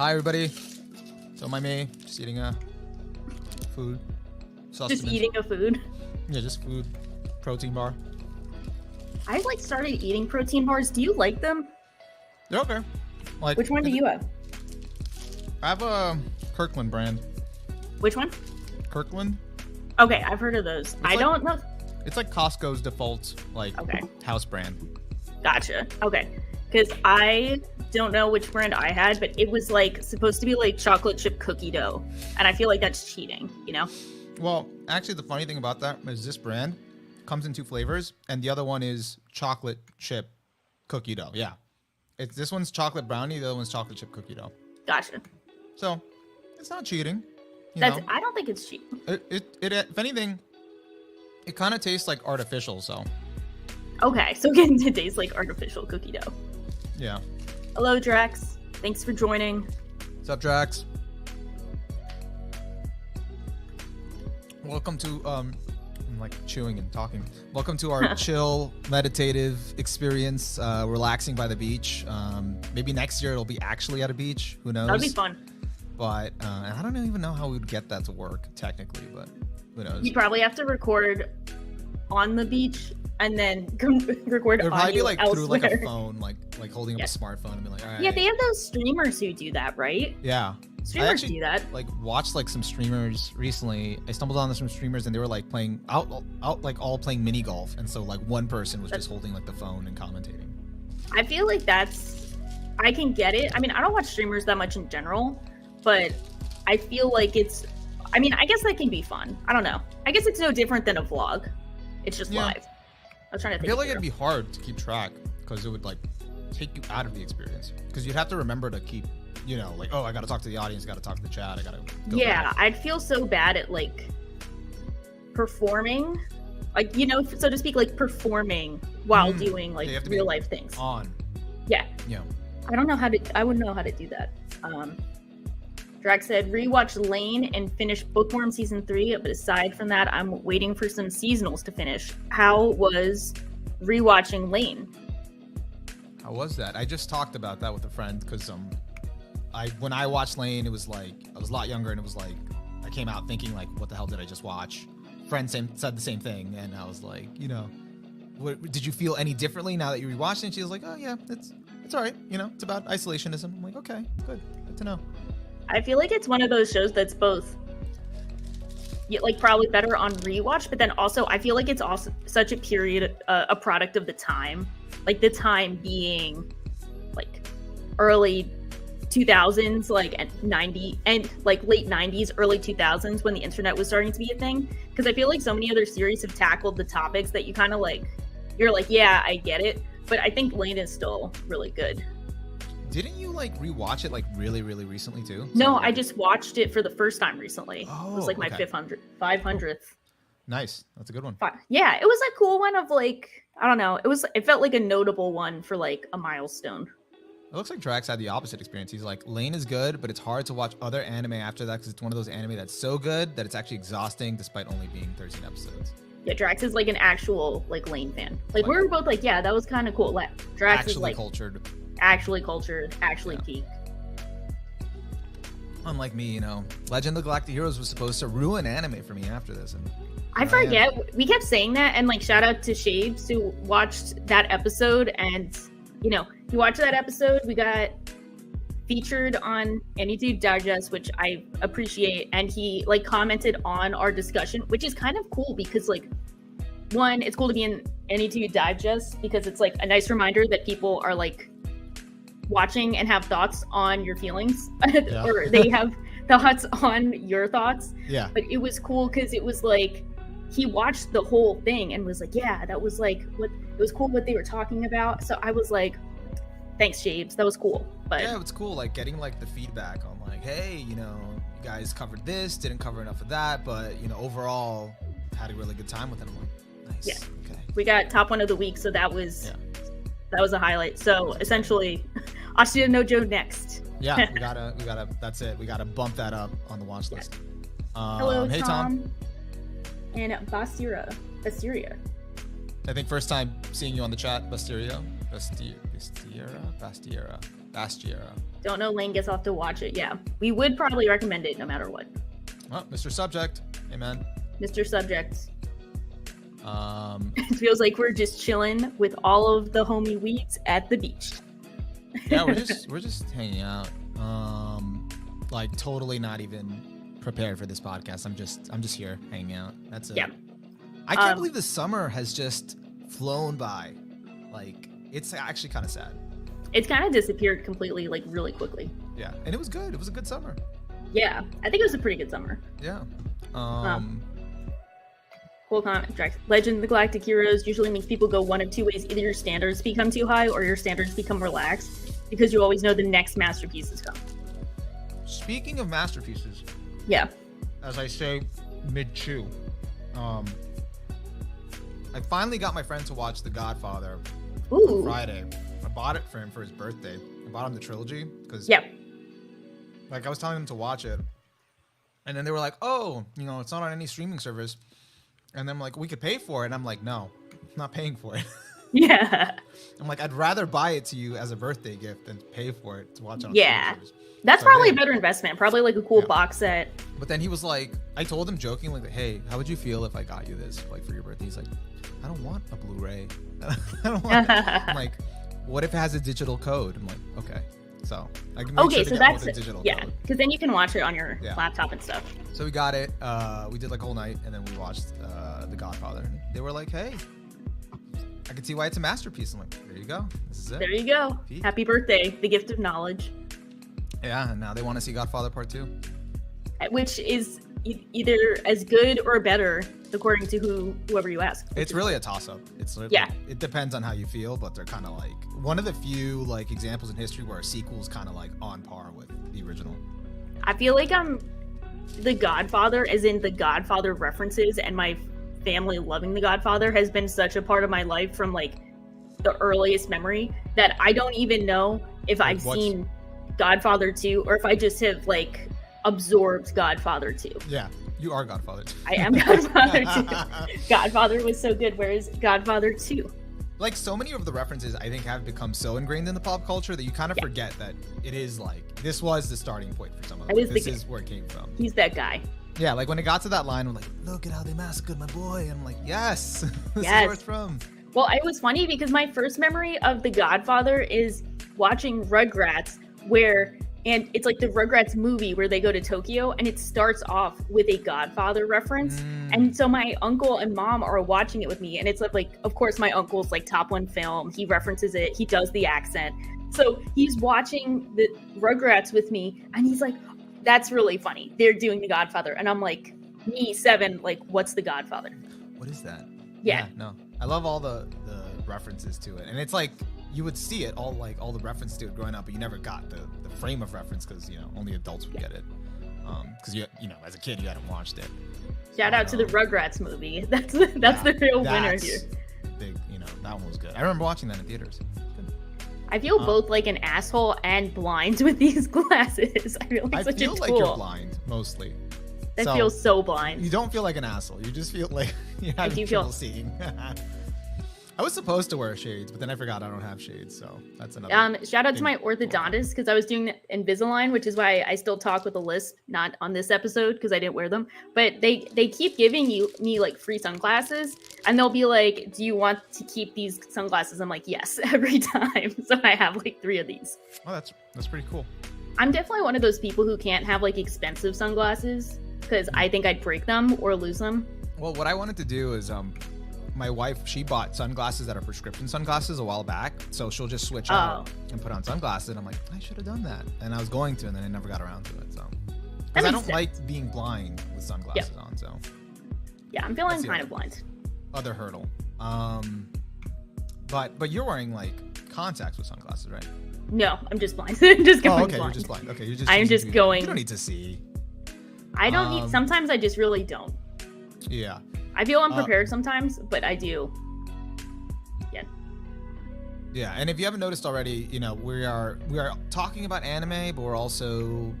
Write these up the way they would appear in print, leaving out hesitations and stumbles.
Hi, everybody. So, me, just eating food. Sustenance. Just eating a food? Yeah, just food. Protein bar. I started eating protein bars. Do you like them? They're okay. Like, which one do you have? I have a Kirkland brand. Which one? Kirkland. Okay, I've heard of those. I don't know. It's like Costco's default, house brand. Gotcha. Okay. Because I don't know which brand I had, but it was supposed to be chocolate chip cookie dough. And I feel like that's cheating, you know? Well, actually, the funny thing about that is this brand comes in 2 flavors, and the other one is chocolate chip cookie dough. Yeah. This one's chocolate brownie, the other one's chocolate chip cookie dough. Gotcha. So, it's not cheating. I don't think it's cheating. It if anything, it kind of tastes like artificial, so. Okay, so getting to taste like artificial cookie dough. Yeah. Hello, Drax. Thanks for joining. What's up, Drax? Welcome to, I'm chewing and talking. Welcome to our chill, meditative experience, relaxing by the beach. Maybe next year it'll be actually at a beach. Who knows? That'll be fun. But I don't even know how we would get that to work technically, but who knows? You probably have to record on the beach and then record It'd probably be elsewhere. through a phone, like holding up a smartphone and be like, all right. Yeah, they have those streamers who do that, right? Yeah. Streamers do that. Watched some streamers recently. I stumbled on some streamers and they were playing all playing mini golf, and so one person was just holding the phone and commentating. I feel like I can get it. I mean, I don't watch streamers that much in general, but I feel like I guess that can be fun. I don't know. I guess it's no different than a vlog. It's just live. I was trying to think. I feel like it'd be hard to keep track because it would take you out of the experience, because you'd have to remember to keep, oh, I got to talk to the audience, got to talk to the chat, I got to. Yeah, I'd feel so bad at performing, so to speak, performing while doing real life things. On. Yeah. Yeah. I wouldn't know how to do that. Drax said, rewatch Lane and finish Bookworm Season 3, but aside from that, I'm waiting for some seasonals to finish. How was rewatching Lane? How was that? I just talked about that with a friend, because when I watched Lane, it was I was a lot younger, and it was I came out thinking what the hell did I just watch? Friend said the same thing, and I was did you feel any differently now that you rewatched it? And she was like, oh yeah, it's all right, it's about isolationism. I'm like, okay, good to know. I feel like it's one of those shows that's both probably better on rewatch, but then also I feel like it's also such a product of the time. The time being early 2000s, and 90 and late 90s, early 2000s, when the internet was starting to be a thing. Because I feel like so many other series have tackled the topics that you kind of you're yeah, I get it. But I think Lane is still really good. Didn't you rewatch it really, really recently too? No, I just watched it for the first time recently. Oh, it was my 500th. Nice, that's a good one. Yeah, it was a cool one of I don't know. It felt like a notable one for a milestone. It looks like Drax had the opposite experience. He's Lane is good, but it's hard to watch other anime after that because it's one of those anime that's so good that it's actually exhausting despite only being 13 episodes. Yeah, Drax is an actual Lane fan. We were both yeah, that was kind of cool. Drax actually is cultured. Actually cultured, actually peak. Unlike me, Legend of the Galactic Heroes was supposed to ruin anime for me after this, and I forget. We kept saying that, and shout out to Shades who watched that episode, and he watched that episode. We got featured on Anydude Digest, which I appreciate, and he commented on our discussion, which is kind of cool because one, it's cool to be in Anydude Digest because it's a nice reminder that people are watching and have thoughts on your feelings or they have thoughts on your thoughts. Yeah. But it was cool because it was he watched the whole thing and was yeah, that was what it was cool what they were talking about. So I was thanks, Shapes. That was cool. But yeah, it's cool getting the feedback on hey, you guys covered this, didn't cover enough of that, but overall had a really good time with it. I'm nice. Yeah. Okay. We got top one of the week, so that was a highlight. So essentially, Ashita no Joe next. Yeah, we gotta. That's it. We gotta bump that up on the watch list. Hello, hey Tom. And Bastiera. I think first time seeing you on the chat, Bastiera. Don't know Lane gets off to watch it. Yeah, we would probably recommend it no matter what. Well, Mr. Subject, amen. Mr. Subject. It feels like we're just chilling with all of the homie Weebs at the beach. Yeah, we're just hanging out. Like totally not even prepared for this podcast. I'm just here hanging out. That's it. Yeah. I can't believe the summer has just flown by. Like, it's actually kind of sad. It's kind of disappeared completely, like really quickly. Yeah, and it was good. It was a good summer. Yeah, I think it was a pretty good summer. Yeah. Cool comment. Legend of the Galactic Heroes usually makes people go one of two ways. Either your standards become too high or your standards become relaxed because you always know the next masterpiece is coming. Speaking of masterpieces. Yeah. As I say mid-chew, I finally got my friend to watch The Godfather on Friday. I bought it for him for his birthday. I bought him the trilogy because like I was telling him to watch it. And then they were like, oh, it's not on any streaming service. And then I'm like, we could pay for it. And I'm like, no, I'm not paying for it. Yeah. I'm like, I'd rather buy it to you as a birthday gift than pay for it to watch it on streaming service. That's so probably a better investment. Probably like a cool box set. But then he was like, I told him jokingly, like, hey, how would you feel if I got you this like for your birthday? He's like, I don't want a Blu-ray. I don't want I'm like, what if it has a digital code? I'm like, okay. So I can make sure to get with a digital code. Because then you can watch it on your laptop and stuff. So we got it. We did like a whole night, and then we watched The Godfather. And they were like, hey, I can see why it's a masterpiece. I'm like, there you go. This is it. There you go. Peak. Happy birthday. The gift of knowledge. Yeah, and now they want to see Godfather Part 2. Which is either as good or better, according to whoever you ask. It's really a toss-up. It depends on how you feel, but they're kind of like one of the few like examples in history where a sequel is kind of like on par with the original. I feel like The Godfather, as in the Godfather references, and my family loving The Godfather has been such a part of my life from like the earliest memory that I don't even know if I've seen Godfather 2 or if I just have like absorbed Godfather 2. Yeah, you are Godfather 2. I am Godfather 2. Godfather was so good. Where's Godfather 2? Like so many of the references I think have become so ingrained in the pop culture that you kind of forget that it is like this was the starting point for some of them. This is where it came from. He's that guy. Yeah, like when it got to that line, we're like, look at how they massacred my boy. And I'm like, yes, this is where it's from. Well, it was funny because my first memory of The Godfather is watching Rugrats and it's like the Rugrats movie where they go to Tokyo and it starts off with a Godfather reference. And so my uncle and mom are watching it with me. And it's like, of course, my uncle's like top one film. He references it. He does the accent. So he's watching the Rugrats with me and he's like, that's really funny. They're doing The Godfather. And I'm like, me, 7, like, what's The Godfather? What is that? Yeah. No. I love all the references to it. And it's like, you would see it all the references to it growing up, but you never got the frame of reference because only adults would get it. Because you as a kid you hadn't watched it. Shout out to the Rugrats movie. That's the real winner here. Big, that one was good. I remember watching that in theaters. I feel both like an asshole and blind with these glasses. I feel like such a tool. Like you're blind mostly. That feels so blind. You don't feel like an asshole. You just feel like you're having trouble seeing. I was supposed to wear shades, but then I forgot I don't have shades, so that's another. Shout out to my orthodontist because I was doing Invisalign, which is why I still talk with a lisp, not on this episode because I didn't wear them. But they keep giving me like free sunglasses, and they'll be like, "Do you want to keep these sunglasses?" I'm like, "Yes," every time. So I have like 3 of these. Oh, that's pretty cool. I'm definitely one of those people who can't have like expensive sunglasses because I think I'd break them or lose them. Well, what I wanted to do is my wife, she bought sunglasses that are prescription sunglasses a while back. So she'll just switch out and put on sunglasses. And I'm like, I should have done that. And I was going to, and then I never got around to it. So, because I don't like being blind with sunglasses on. So, yeah, I'm feeling kind of blind. Other hurdle. But you're wearing like contacts with sunglasses, right? No, I'm just blind. I'm just going blind. You're just blind. Okay, I'm just going. You don't need to see. I don't need. Sometimes I just really don't. Yeah. I feel unprepared sometimes, but I do. Yeah. Yeah, and if you haven't noticed already, we are talking about anime, but we're also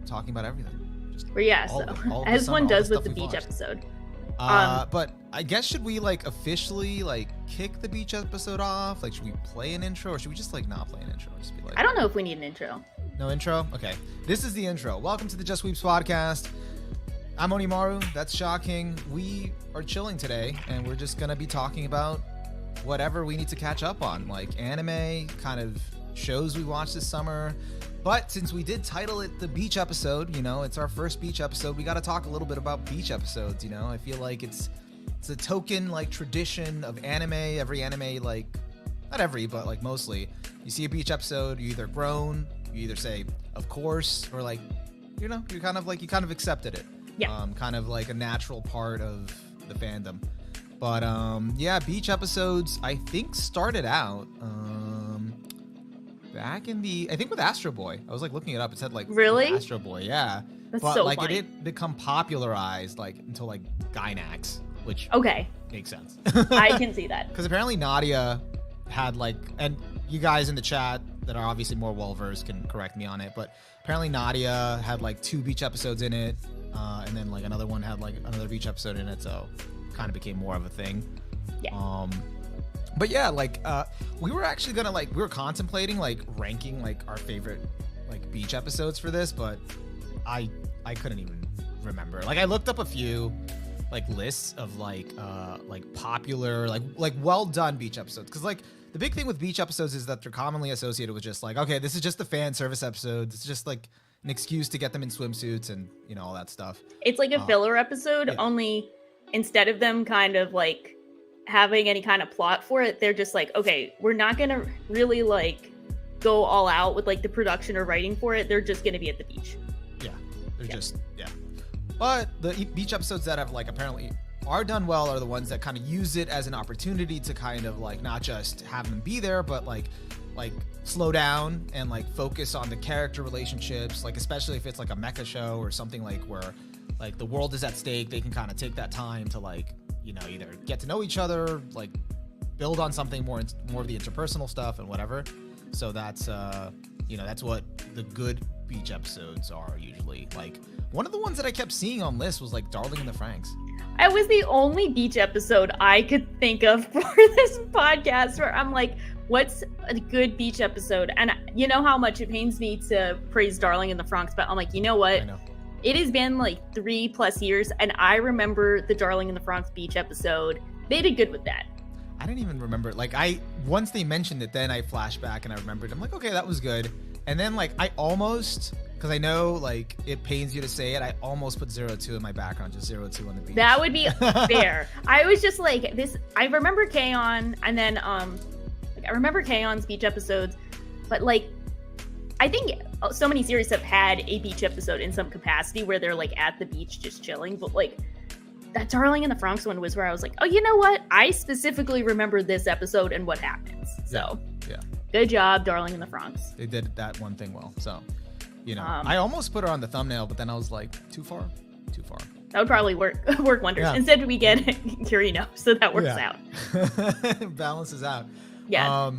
talking about everything. Just as one does with the beach episode. But I guess should we like officially like kick the beach episode off? Like, should we play an intro, or should we just like not play an intro? Just be like, I don't know if we need an intro. No intro? Okay. This is the intro. Welcome to the Just Weebs podcast. I'm Onimaru. That's shocking. We are chilling today, and we're just going to be talking about whatever we need to catch up on, like anime, kind of shows we watched this summer. But since we did title it the beach episode, you know, it's our first beach episode, we got to talk a little bit about beach episodes, you know? I feel like it's a token, like, tradition of anime. Every anime, like, not every, but, like, mostly. You see a beach episode, you either groan, you either say, of course, or, like, you know, you kind of accepted it. Yeah. Kind of like a natural part of the fandom. But, yeah, beach episodes, I think, started out, back in I think with Astro Boy. I was like looking it up. It said like really Astro Boy, yeah. That's but so like funny. it didn't become popularized like until like Gainax, which Okay, makes sense. I can see that. Because apparently Nadia had like, and you guys in the chat that are obviously more well-versed can correct me on it, but apparently Nadia had like 2 beach episodes in it, and then like another one had like another beach episode in it, so kind of became more of a thing. Yeah. But yeah, like we were actually gonna we were contemplating like ranking like our favorite like beach episodes for this, but I couldn't even remember. Like I looked up a few like lists of like popular like well done beach episodes, because like the big thing with beach episodes is that they're commonly associated with just like, okay, this is just a fan service episode. It's just like an excuse to get them in swimsuits and, you know, all that stuff. It's like a filler episode, yeah. only instead of them kind of like having any kind of plot for it, they're just like, okay, we're not gonna really like go all out with like the production or writing for it. They're just gonna be at the beach. Yeah, they're just But the beach episodes that have like apparently are done well are the ones that kind of use it as an opportunity to kind of like not just have them be there, but like slow down and like focus on the character relationships, like especially if it's like a mecha show or something like where like the world is at stake. They can kind of take that time to like, you know, either get to know each other, like build on something more of the interpersonal stuff and whatever. So that's you know, that's what the good beach episodes are usually. Like one of the ones that I kept seeing on lists was like Darling in the Franxx. It was the only beach episode I could think of for this podcast where I'm like, what's a good beach episode? And you know how much it pains me to praise Darling in the Franxx, but I'm like, you know what? I know. It has been like 3+ years, and I remember the Darling in the Franxx beach episode. They did good with that. I didn't even remember. Like once they mentioned it, then I flashed back and I remembered. I'm like, okay, that was good. And then like I almost, because I know like it pains you to say it, I almost put 02 in my background, just 02 on the beach. That would be fair. I was just like this. I remember K-On! And then I remember K-On's beach episodes, but like I think so many series have had a beach episode in some capacity where they're like at the beach just chilling, but like that Darling in the Franxx one was where I was like, oh, you know what? I specifically remember this episode and what happens. So yeah. Good job, Darling in the Franxx. They did that one thing well. So, you know, I almost put her on the thumbnail, but then I was like, too far. That would probably work wonders. Yeah. Instead, we get Kirino, so that works out. Balances out. Yeah.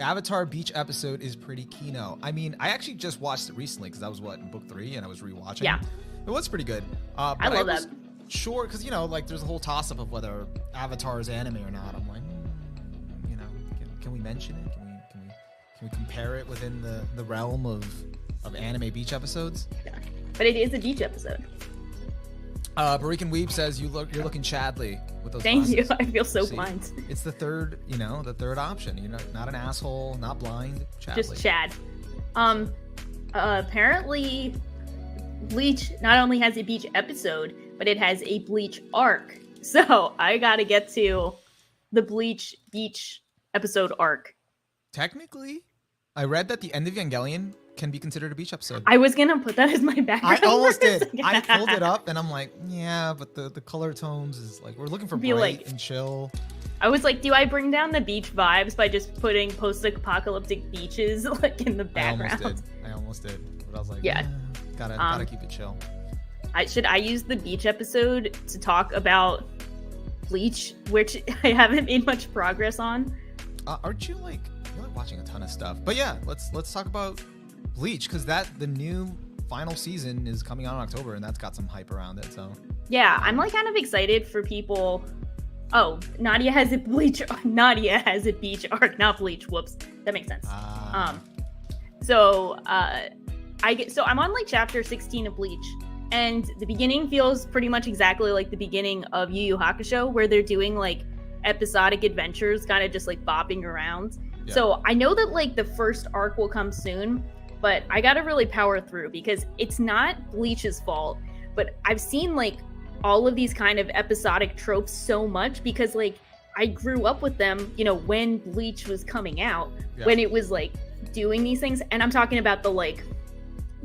Avatar beach episode is pretty kino. I mean, I actually just watched it recently because I was in book 3 and I was rewatching. Yeah. It was pretty good. But I love that. Sure, because, you know, like there's a whole toss-up of whether Avatar is anime or not. I'm like, you know, can we mention it? Can we compare it within the realm of anime beach episodes? Yeah. But it is a beach episode. Barikan Weeb says you're looking Chadley with those Thank glasses. you. I feel so See, blind. It's the third option. You're not an asshole, not blind, Chadley. Just Chad. Apparently Bleach not only has a beach episode, but it has a Bleach arc. So I gotta get to the Bleach beach episode arc. Technically, I read that the end of Evangelion can be considered a beach episode. I was gonna put that as my background. I almost did. I pulled it up and I'm like, yeah, but the color tones is like, we're looking for bright and chill. I was like, do I bring down the beach vibes by just putting post-apocalyptic beaches like in the background? I almost did. But I was like, yeah, gotta keep it chill. Should I use the beach episode to talk about Bleach, which I haven't made much progress on? Aren't you like, you're like watching a ton of stuff? But yeah, let's talk about Bleach, because the new final season is coming out in October, and that's got some hype around it. So yeah, I'm like kind of excited for people. Oh, Nadia has a beach arc, not Bleach. Whoops, that makes sense. So I'm on like chapter 16 of Bleach, and the beginning feels pretty much exactly like the beginning of Yu Yu Hakusho, where they're doing like episodic adventures, kind of just like bopping around. Yeah. So I know that like the first arc will come soon, but I gotta really power through because it's not Bleach's fault. But I've seen like all of these kind of episodic tropes so much because like I grew up with them, you know, when Bleach was coming out, when it was like doing these things. And I'm talking about the like,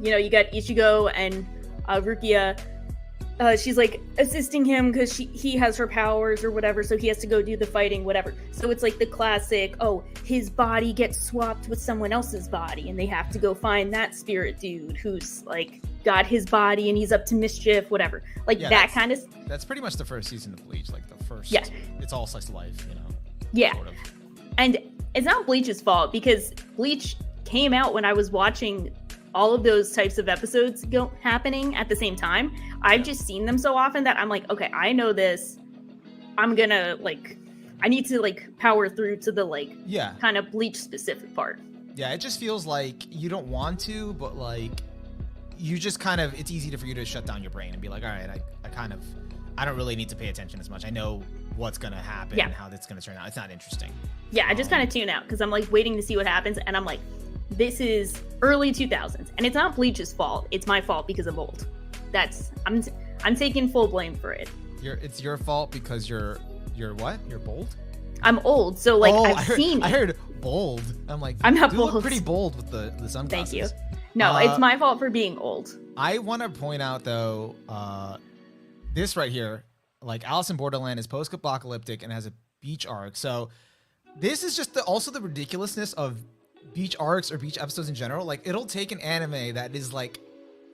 you know, you got Ichigo and Rukia. She's like assisting him because he has her powers or whatever, so he has to go do the fighting, whatever. So it's like the classic, oh, his body gets swapped with someone else's body, and they have to go find that spirit dude who's like got his body and he's up to mischief, whatever. Like that kind of. That's pretty much the first season of Bleach, like the first. Yeah. It's all slice of life, you know. Yeah. Sort of. And it's not Bleach's fault because Bleach came out when I was watching all of those types of episodes happening at the same time. I've just seen them so often that I'm like, okay, I know this. I'm gonna like, I need to like power through to the like, kind of Bleach specific part. Yeah, it just feels like you don't want to, but like, you just kind of, it's easy for you to shut down your brain and be like, all right, I don't really need to pay attention as much. I know what's gonna happen and how that's gonna turn out. It's not interesting. Yeah, I just kind of tune out because I'm like waiting to see what happens, and I'm like, this is early 2000s, and it's not Bleach's fault. It's my fault because I'm old. I'm taking full blame for it. It's your fault because you're what? You're bold? I'm old, so like I heard bold. I'm like, I'm not you bold. Look pretty bold with the sunglasses. Thank you. No, it's my fault for being old. I want to point out though, this right here, like Alice in Borderland is post-apocalyptic and has a beach arc. So this is just also the ridiculousness of beach arcs or beach episodes in general. Like, it'll take an anime that is like,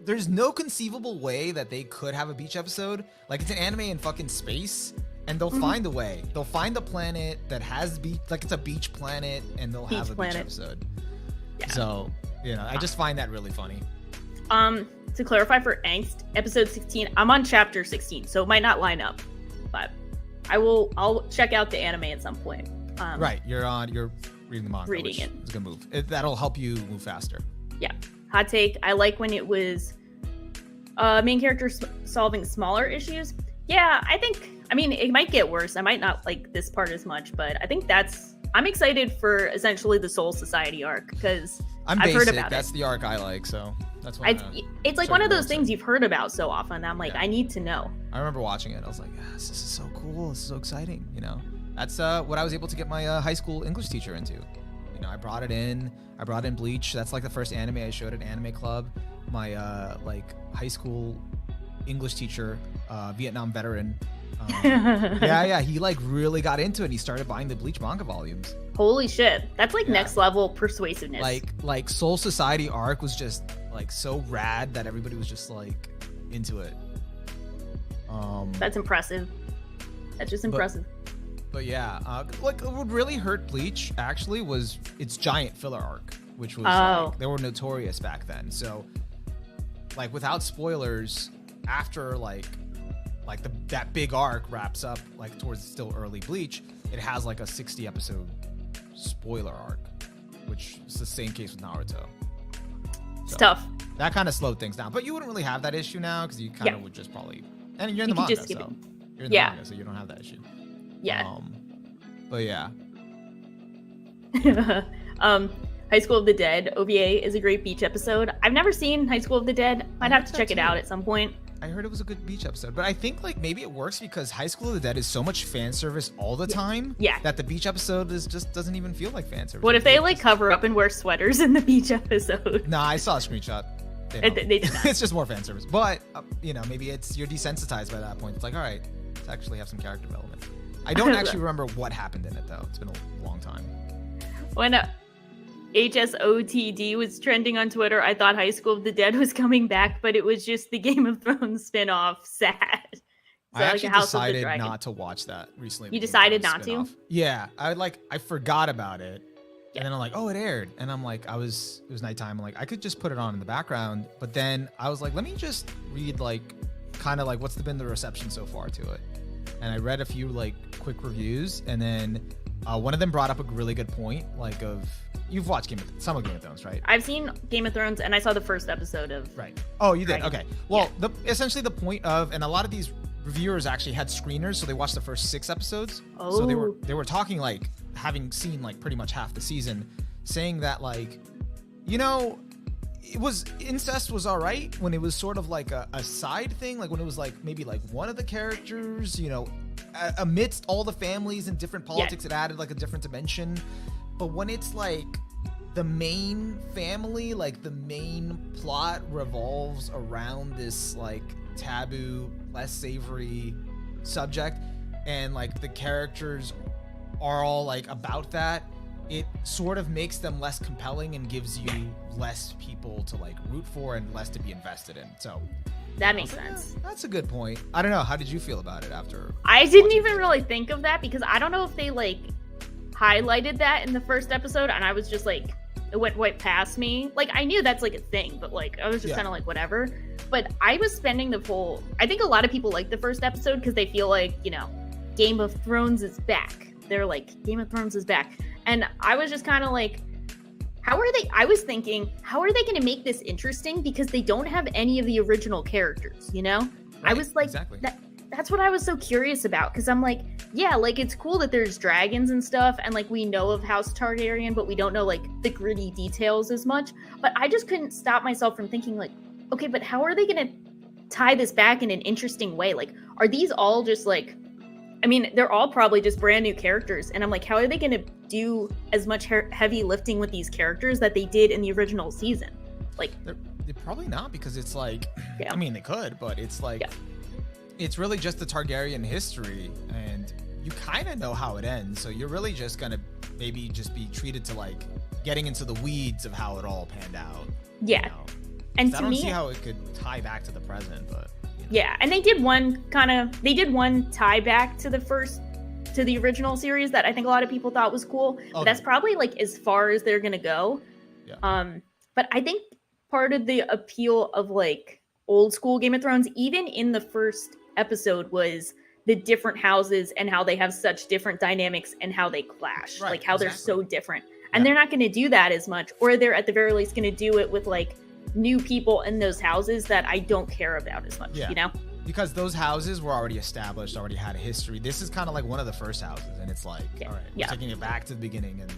there's no conceivable way that they could have a beach episode. Like, it's an anime in fucking space, and they'll find a way. They'll find a planet that has beach, like it's a beach planet, and they'll have a beach episode. Yeah. So, you know, I just find that really funny. To clarify for Angst, episode 16, I'm on chapter 16, so it might not line up, but I'll check out the anime at some point. Right, you're reading the manga. Reading it. It's a good move. That'll help you move faster. Yeah. Hot take. I like when it was main characters solving smaller issues. Yeah, I mean, it might get worse. I might not like this part as much, but I think I'm excited for essentially the Soul Society arc because I've heard about it. That's the arc I like, so that's why. It's like one of those things you've heard about so often. I'm like, I need to know. I remember watching it. I was like, yes, this is so cool. This is so exciting. You know, that's what I was able to get my high school English teacher into. You know, I brought in Bleach. That's like the first anime I showed at Anime Club. My like high school English teacher, Vietnam veteran. He like really got into it. He started buying the Bleach manga volumes. Holy shit, that's like next level persuasiveness. Like Soul Society arc was just like so rad that everybody was just like into it. That's impressive. That's just impressive. But yeah, like what really hurt Bleach actually was its giant filler arc, which was like, they were notorious back then. So like without spoilers, after like that big arc wraps up like towards still early Bleach, it has like a 60 episode spoiler arc, which is the same case with Naruto. It's tough. That kind of slowed things down, but you wouldn't really have that issue now because you kind of would just probably, and you're in the manga, so you're in the manga, so you don't have that issue. Yeah. But yeah. High School of the Dead OVA is a great beach episode. I've never seen High School of the Dead. Might have to check it out at some point. I heard it was a good beach episode, but I think like maybe it works because High School of the Dead is so much fan service all the time. Yeah. That the beach episode just doesn't even feel like fan service. What if they like cover up and wear sweaters in the beach episode? Nah, I saw a screenshot. They did not. It's just more fan service, but you know, maybe you're desensitized by that point. It's like, all right, let's actually have some character development. I don't actually remember what happened in it though. It's been a long time. When HSOTD was trending on Twitter, I thought High School of the Dead was coming back, but it was just the Game of Thrones spinoff. Sad. So I actually decided not to watch that recently. You decided not to? Yeah, I forgot about it, and then I'm like, oh, it aired, and I'm like, it was nighttime. I'm like, I could just put it on in the background, but then I was like, let me just read like, kind of like what's been the reception so far to it, and I read a few like quick reviews, and then one of them brought up a really good point, like of, you've watched some of Game of Thrones, right? I've seen Game of Thrones, and I saw the first episode of. Right. Oh, you did. Dragon. Okay. Well, essentially the point of, and a lot of these reviewers actually had screeners, so they watched the first 6 episodes. Oh. So they were talking like having seen like pretty much half the season, saying that like, incest was all right when it was sort of like a side thing, like when it was like maybe like one of the characters, amidst all the families and different politics, it added like a different dimension. But when it's like the main family, like the main plot revolves around this like taboo, less savory subject, and like the characters are all like about that, it sort of makes them less compelling and gives you less people to like root for and less to be invested in. So that makes sense. That's a good point. I don't know. How did you feel about it after? I didn't even really think of that because I don't know if they like highlighted that in the first episode, and I was just like, it went right past me. Like I knew that's like a thing, but like I was just kind of like whatever. But I was spending I think a lot of people like the first episode because they feel like, Game of Thrones is back. They're like, Game of Thrones is back. And I was just kind of like, I was thinking, how are they going to make this interesting? Because they don't have any of the original characters, Right, I was like, exactly. That's what I was so curious about. Because I'm like, yeah, like it's cool that there's dragons and stuff. And like we know of House Targaryen, but we don't know like the gritty details as much. But I just couldn't stop myself from thinking like, okay, but how are they going to tie this back in an interesting way? Like, are these all just like, they're all probably just brand new characters. And I'm like, how are they going to do as much heavy lifting with these characters that they did in the original season? Like, they're probably not, because it's like, they could, but it's like, it's really just the Targaryen history, and you kind of know how it ends. So you're really just going to maybe just be treated to like getting into the weeds of how it all panned out. Yeah. And I don't see how it could tie back to the present, but. Yeah, and they did one tie back to the original series that I think a lot of people thought was cool. Okay. But that's probably like as far as they're gonna go. Yeah. But I think part of the appeal of like old school Game of Thrones, even in the first episode, was the different houses and how they have such different dynamics and how they clash, like how they're so different. And they're not going to do that as much, or they're at the very least going to do it with like new people in those houses that I don't care about as much, Because those houses were already established, already had a history. This is kind of like one of the first houses, and it's like, all right, we're taking it back to the beginning, and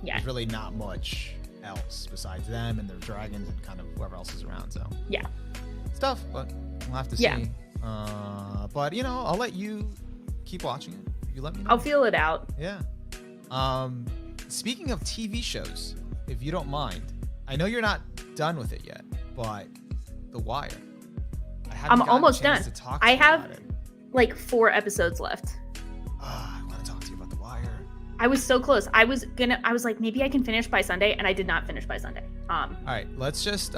there's really not much else besides them and their dragons and kind of whoever else is around. So stuff, but we'll have to see. But I'll let you keep watching it. You let me know. I'll feel it out. Yeah. Speaking of TV shows, if you don't mind, I know you're not done with it yet, but The Wire. I'm almost done. I have like 4 episodes left. I want to talk to you about The Wire. I was so close. I was like, maybe I can finish by Sunday, and I did not finish by Sunday. All right, let's just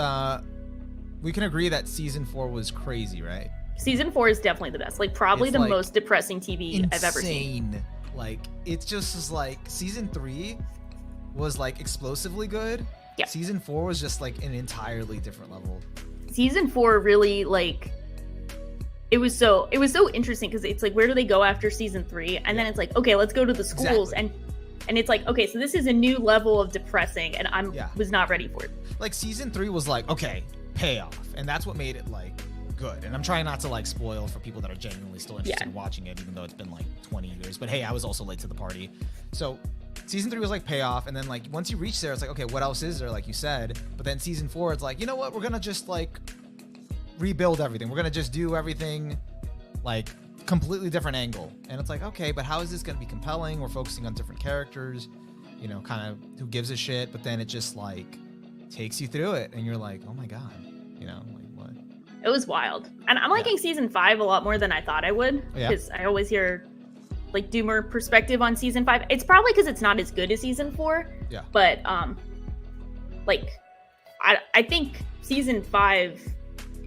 we can agree that season 4 was crazy, right? Season 4 is definitely the best. Like probably the most depressing TV I've ever seen. Like it just was like season 3 was like explosively good. Yeah. Season 4 was just like an entirely different level. Season 4 really like it was so interesting because it's like, where do they go after season 3? And then it's like, okay, let's go to the schools. And it's like, okay, so this is a new level of depressing, and I was not ready for it. Like season 3 was like, okay, payoff, and that's what made it like good. And I'm trying not to like spoil for people that are genuinely still interested in watching it, even though it's been like 20 years. But hey, I was also late to the party. So season 3 was like payoff, and then like once you reach there, it's like, okay, what else is there, like you said? But then season 4, it's like, you know what, we're gonna just like rebuild everything. We're gonna just do everything like completely different angle. And it's like, okay, but how is this gonna be compelling? We're focusing on different characters, kind of who gives a shit. But then it just like takes you through it, and you're like, oh my god, like what? It was wild. And I'm liking season 5 a lot more than I thought I would, because I always hear like doomer perspective on season 5. It's probably because it's not as good as season 4. Yeah. But like I think season 5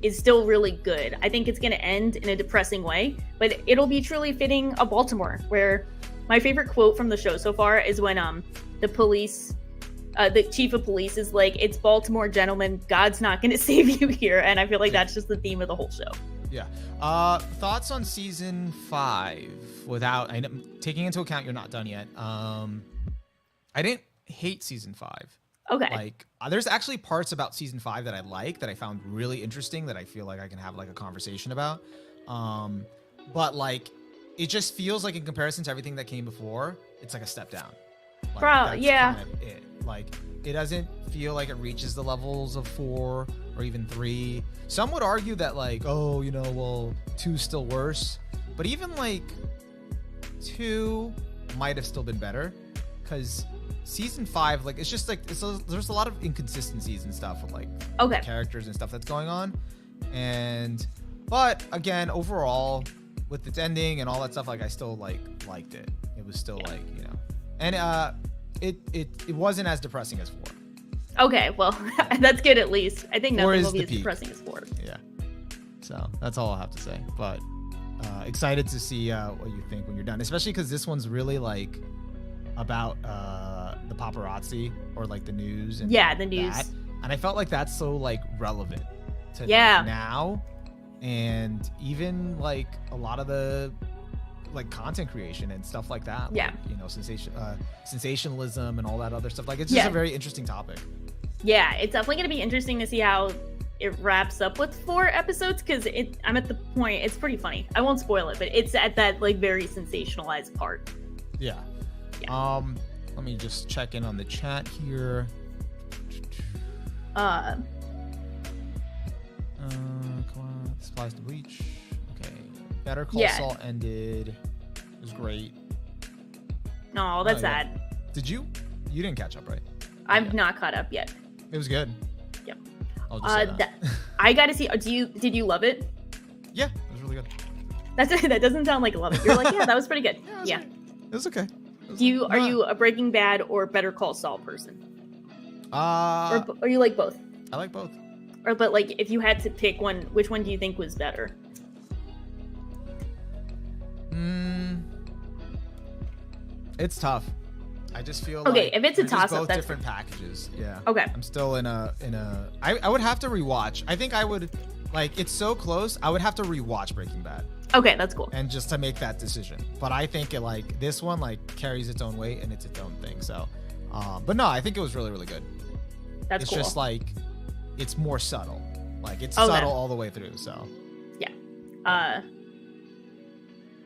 is still really good. I think it's going to end in a depressing way, but it'll be truly fitting of Baltimore, where my favorite quote from the show so far is when the chief of police is like, "It's Baltimore, gentlemen. God's not going to save you here." And I feel like that's just the theme of the whole show. Yeah. Thoughts on season 5 without taking into account you're not done yet. I didn't hate season 5. Okay. Like, there's actually parts about season 5 that I like, that I found really interesting, that I feel like I can have like a conversation about. But like, it just feels like in comparison to everything that came before, it's like a step down. Like, Bro, yeah. Kind of it. Like, it doesn't feel like it reaches the levels of 4 or even 3. Some would argue that like, oh, you know, well, 2's still worse. But even like 2 might have still been better, because season 5, like, it's just like there's a lot of inconsistencies and stuff with like characters and stuff that's going on. But again, overall, with its ending and all that stuff, like, I still liked it. It was still like, you know, and it wasn't as depressing as 4. Okay, well, that's good at least. I think nothing will be as peak. depressing as 4. Yeah. So that's all I'll have to say. But excited to see what you think when you're done, especially because this one's really like about the paparazzi or like the news and the news. That. And I felt like that's so like relevant to now, and even like a lot of the like content creation and stuff like that. Yeah. Like, you know, sensationalism and all that other stuff. Like, it's just a very interesting topic. Yeah, it's definitely going to be interesting to see how it wraps up with 4 episodes, because I'm at the point, it's pretty funny. I won't spoil it, but it's at that like very sensationalized part. Yeah. Let me just check in on the chat here. Come on. This applies to Bleach. Okay. Better Call Saul ended. It was great. No, that's sad. Did you? You didn't catch up, right? I've not caught up yet. It was good. Yep. I'll just say that. I gotta see. Did you love it? Yeah, it was really good. That doesn't sound like love it. You're like, yeah, that was pretty good. Yeah. It was okay. Are you a Breaking Bad or Better Call Saul person? Or you like both? I like both. But like, if you had to pick one, which one do you think was better? It's tough. I just feel if it's a toss up, that's different packages. Yeah. Okay. I'm still in a. I would have to rewatch. I think I would, like, it's so close. I would have to rewatch Breaking Bad. Okay, that's cool. And just to make that decision. But I think it, like, this one like carries its own weight and it's its own thing. So, but no, I think it was really, really good. That's cool. It's just like, it's more subtle. Like, it's subtle all the way through. So. Yeah.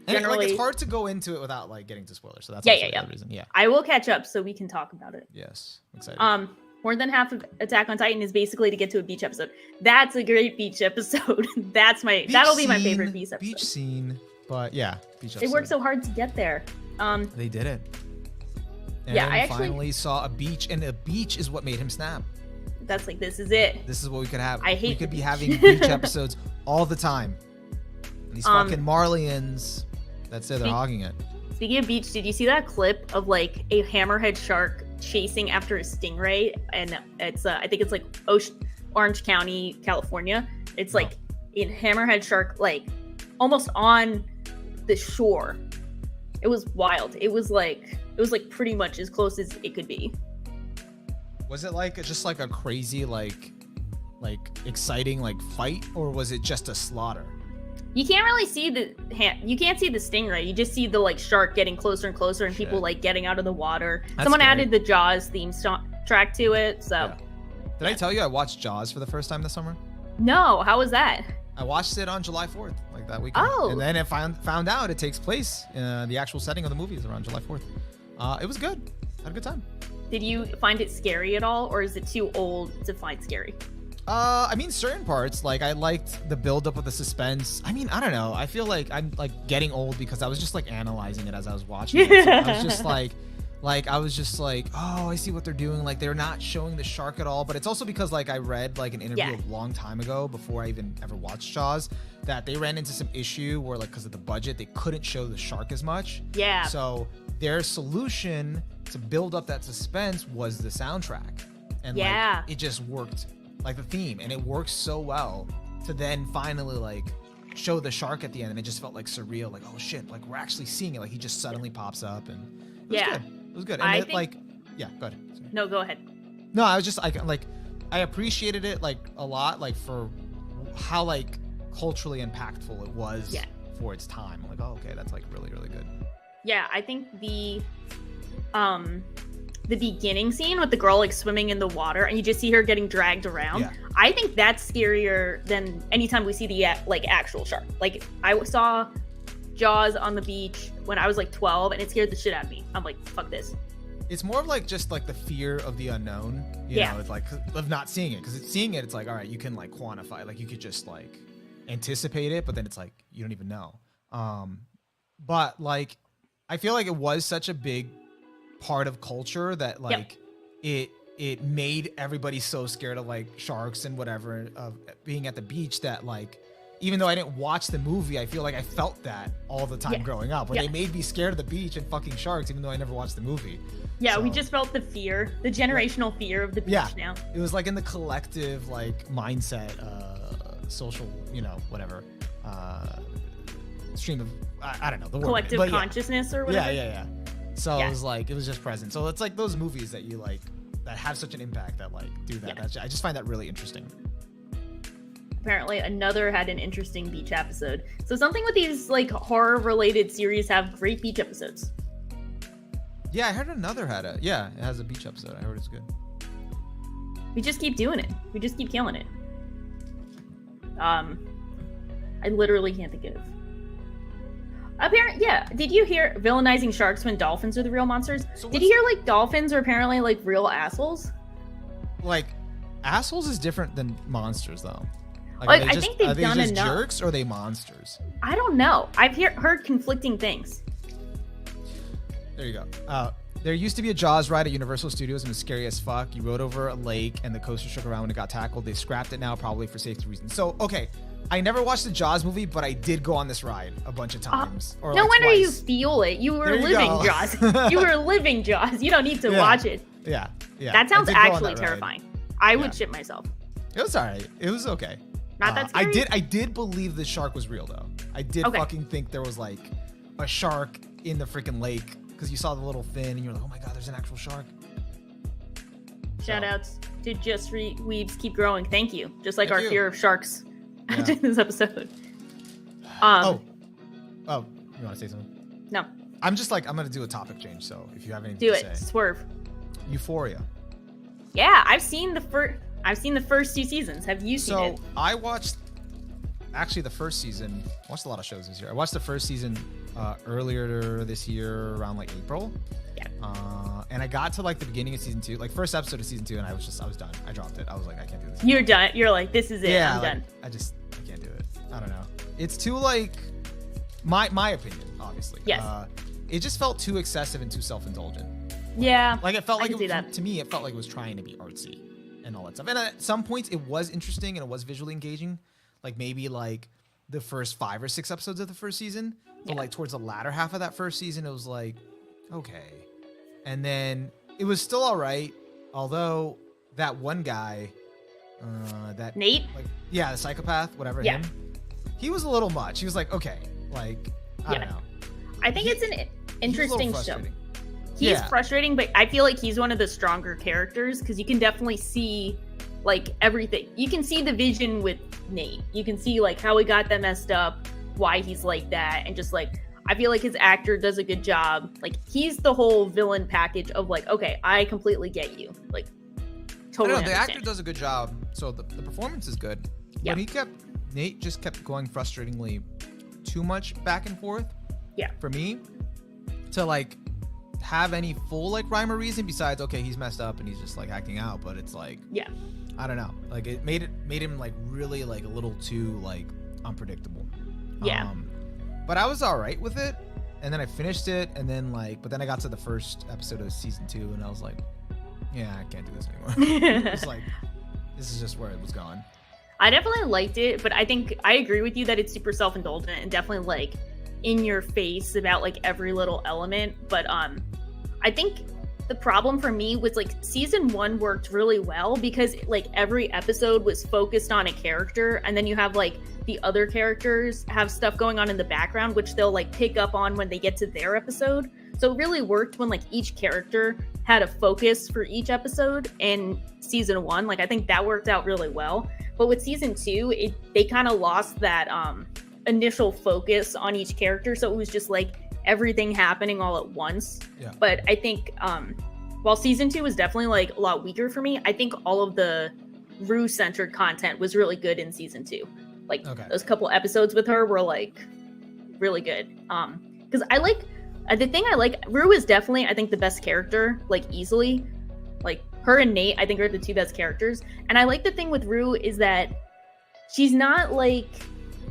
And like, it's hard to go into it without like getting to spoilers. So that's the reason. Yeah. I will catch up so we can talk about it. Yes. Excited. More than half of Attack on Titan is basically to get to a beach episode. That's a great beach episode. That'll be my favorite beach episode. Beach scene. But yeah, beach episode. They worked so hard to get there. They did it. And I finally saw a beach, and a beach is what made him snap. That's like, this is it. This is what we could have. We could be having beach episodes all the time. And these fucking Marlians, that's it, they're hogging it. Speaking of beach, did you see that clip of like a hammerhead shark chasing after a stingray? And it's I think it's like Orange County, California. It's like in hammerhead shark, like almost on the shore. It was wild. It was like pretty much as close as it could be. Was it like just like a crazy like exciting like fight, or was it just a slaughter? You can't really see you can't see the stingray. You just see the like shark getting closer and closer, and people like getting out of the water. Someone added the Jaws theme track to it. So, did I tell you I watched Jaws for the first time this summer? No, how was that? I watched it on July 4th, like that weekend. Oh, and then I found out it takes place. The actual setting of the movie is around July 4th. It was good. Had a good time. Did you find it scary at all, or is it too old to find scary? I mean, certain parts, like I liked the buildup of the suspense. I mean, I don't know. I feel like I'm like getting old because I was just like analyzing it as I was watching it. So I was just like, oh, I see what they're doing. Like, they're not showing the shark at all. But it's also because like I read like an interview a long time ago before I even ever watched Jaws, that they ran into some issue where like because of the budget they couldn't show the shark as much. Yeah. So their solution to build up that suspense was the soundtrack, and like it just worked. Like the theme, and it works so well to then finally like show the shark at the end, and it just felt like surreal, like, oh shit, like we're actually seeing it, like he just suddenly pops up, and it was good. And go ahead. Sorry. No, go ahead. No, I was just I appreciated it like a lot, like for how like culturally impactful it was for its time. I'm like, oh, okay, that's like really, really good. Yeah, I think the the beginning scene with the girl like swimming in the water and you just see her getting dragged around. Yeah. I think that's scarier than anytime we see the like actual shark. Like I saw Jaws on the beach when I was like 12 and it scared the shit out of me. I'm like, fuck this. It's more of like just like the fear of the unknown, you know, it's like of not seeing it, because seeing it, it's like, all right, you can like quantify, like you could just like anticipate it, but then it's like you don't even know. But like I feel like it was such a big part of culture that like it made everybody so scared of like sharks and whatever, of being at the beach, that like even though I didn't watch the movie, I feel like I felt that all the time growing up, where they made me scared of the beach and fucking sharks, even though I never watched the movie. Yeah, so, we just felt the fear, the generational fear of the beach now. It was like in the collective like mindset, social, you know, whatever, stream of, I don't know, the collective word, consciousness or whatever. Yeah. So it was like, it was just present. So it's like those movies that you like, that have such an impact that like do that. I just find that really interesting. Apparently another had an interesting beach episode. So something with these like horror related series have great beach episodes. Yeah, I heard another had it has a beach episode. I heard it's good. We just keep doing it. We just keep killing it. I literally can't think of. Apparently, did you hear villainizing sharks when dolphins are the real monsters? So did you hear like dolphins are apparently like real assholes? Like, assholes is different than monsters though. Like I think they've done enough. Jerks or are they monsters? I don't know. I've heard conflicting things. There you go. There used to be a Jaws ride at Universal Studios and it was scary as fuck. You rode over a lake and the coaster shook around when it got tackled. They scrapped it now, probably for safety reasons. So, okay. I never watched the Jaws movie, but I did go on this ride a bunch of times. No wonder you feel it. You were living Jaws. You were living Jaws. You don't need to watch it. Yeah. That sounds actually terrifying. I would shit myself. It was all right. It was okay. Not that scary? I did believe the shark was real, though. I did fucking think there was, like, a shark in the freaking lake, because you saw the little fin, and you're like, oh my god, there's an actual shark. Shoutouts to Just Weebs Keep Growing. Thank you. Just like our fear of sharks after this episode. Oh, you want to say something? No. I'm going to do a topic change, so if you have anything to say. Do it. Swerve. Euphoria. Yeah, I've seen the first 2 seasons. Have you seen it? So I watched the first season. I watched a lot of shows this year. I watched the first season earlier this year around like April. Yeah. And I got to like the beginning of season 2, like first episode of season 2, and I was done. I dropped it. I was like, I can't do this. You're done. You're like, this is it. Yeah, I'm done. I can't do it. I don't know. It's too like my opinion, obviously. Yes. It just felt too excessive and too self-indulgent. Yeah. Like it felt like to me, it felt like it was trying to be artsy and all that stuff. And at some points, it was interesting and it was visually engaging. Like maybe like the first 5 or 6 episodes of the first season, but like towards the latter half of that first season, it was like, okay. And then it was still all right, although that one guy, that Nate, like the psychopath, whatever him, he was a little much. He was like, okay, like I don't know. I think it's an interesting show. He's frustrating, but I feel like he's one of the stronger characters because you can definitely see like everything. You can see the vision with Nate. You can see like how he got that messed up, why he's like that, and just like I feel like his actor does a good job. Like he's the whole villain package of like, okay, I completely get you. Like totally. The actor does a good job, so the performance is good. Yeah. But Nate just kept going frustratingly too much back and forth. Yeah. For me to like have any full like rhyme or reason besides okay, he's messed up and he's just like acting out, but it's like I don't know. Like it made him like really like a little too like unpredictable. Yeah. But I was all right with it, and then I finished it, and then but then I got to the first episode of season 2, and I was like, yeah, I can't do this anymore. It's like this is just where it was going. I definitely liked it, but I think I agree with you that it's super self-indulgent and definitely like in your face about like every little element. But I think the problem for me was like season 1 worked really well because like every episode was focused on a character, and then you have like the other characters have stuff going on in the background which they'll like pick up on when they get to their episode. So it really worked when like each character had a focus for each episode in season 1. Like I think that worked out really well. But with season 2, they kind of lost that initial focus on each character, so it was just like everything happening all at once. Yeah. But I think while season 2 was definitely like a lot weaker for me, I think all of the Rue centered content was really good in season 2. Like those couple episodes with her were like really good. Because I like the thing I like, Rue is definitely I think the best character, like easily. Like her and Nate, I think are the two best characters. And I like the thing with Rue is that she's not like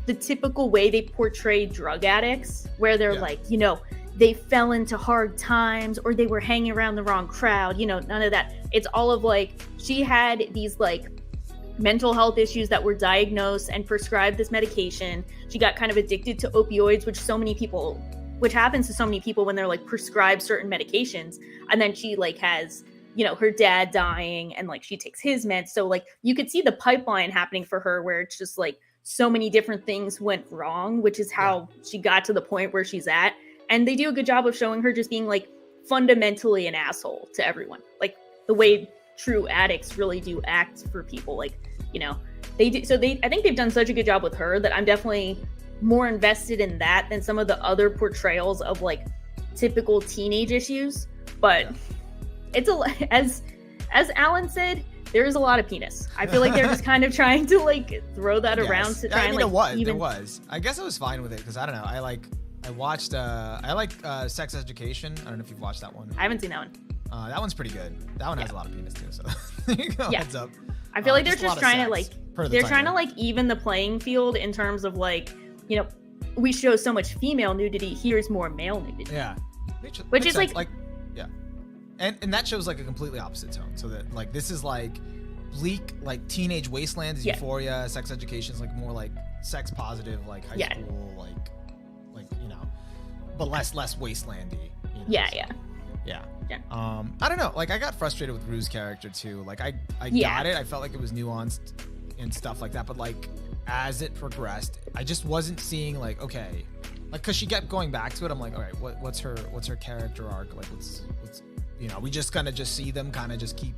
the typical way they portray drug addicts, where they're like, you know, they fell into hard times or they were hanging around the wrong crowd. You know, none of that. It's all of like she had these like mental health issues that were diagnosed and prescribed this medication. She got kind of addicted to opioids, which happens to so many people when they're like prescribed certain medications. And then she like has, you know, her dad dying and like she takes his meds. So like you could see the pipeline happening for her where it's just like so many different things went wrong, which is how she got to the point where she's at. And they do a good job of showing her just being like fundamentally an asshole to everyone. Like the way true addicts really do act for people. Like, you know, they do. So I think they've done such a good job with her that I'm definitely more invested in that than some of the other portrayals of like typical teenage issues. But it's as Alan said, there is a lot of penis. I feel like they're just kind of trying to like throw that around to try and like there was. I guess I was fine with it because I don't know. I watched Sex Education. I don't know if you've watched that one. I haven't seen that one. That one's pretty good. That one has a lot of penis too. So there you go. Heads up. I feel like they're just trying to like trying to like even the playing field in terms of like, you know, we show so much female nudity. Here's more male nudity. Yeah. Which is like yeah. And that shows like a completely opposite tone. So that like this is like bleak, like teenage wasteland is Euphoria. Sex Education is like more like sex positive, like high school, like you know, but less wastelandy. You know, Yeah. I don't know. Like I got frustrated with Rue's character too. Like I got it. I felt like it was nuanced and stuff like that. But like as it progressed, I just wasn't seeing like, okay, like because she kept going back to it. I'm like, all right, what's her character arc? Like what's you know, we just kind of just see them kind of just keep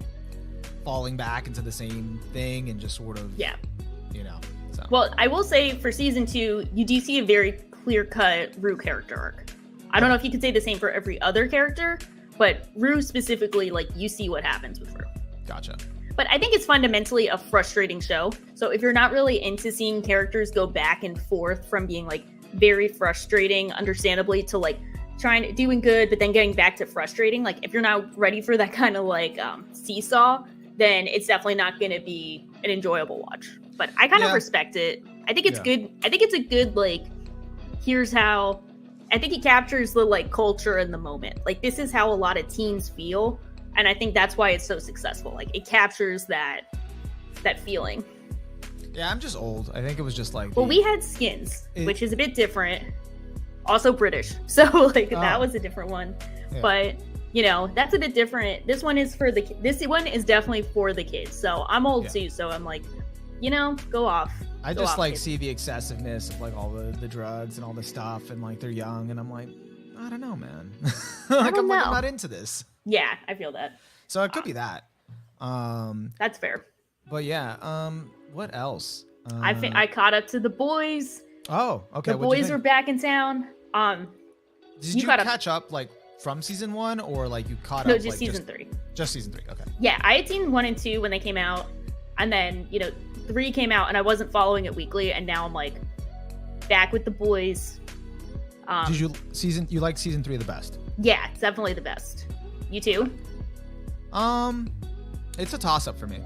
falling back into the same thing and just sort of you know. So. Well, I will say for season 2, you do see a very clear-cut Rue character arc. I don't know if you could say the same for every other character, but Rue specifically, like, you see what happens with Rue. Gotcha. But I think it's fundamentally a frustrating show. So if you're not really into seeing characters go back and forth from being, like, very frustrating, understandably, to, like, doing good, but then getting back to frustrating, like, if you're not ready for that kind of, like, seesaw, then it's definitely not going to be an enjoyable watch. But I kind of respect it. I think it's good. I think it's a good, like, here's how... I think it captures the like culture in the moment. Like this is how a lot of teens feel, and I think that's why it's so successful. Like it captures that feeling. Yeah, I'm just old. I think it was just like we had Skins, which is a bit different. Also British, so like that was a different one. Yeah. But you know that's a bit different. This one is definitely for the kids. So I'm old too, so I'm like, you know, go off. I just like see the excessiveness of like all the drugs and all the stuff, and like they're young, and I'm like, I don't know, man. Like I'm not into this. Yeah, I feel that. So it could be that. That's fair. But yeah, what else? I caught up to The Boys. Oh, okay. The Boys are back in town. Did you catch up like from season 1, or like you caught up? No, just season 3. Just season 3. Okay. Yeah, I had seen 1 and 2 when they came out, and then 3 came out, and I wasn't following it weekly, and now I'm like back with The Boys. Did you like season 3 the best? Yeah, it's definitely the best. You too? It's a toss up for me.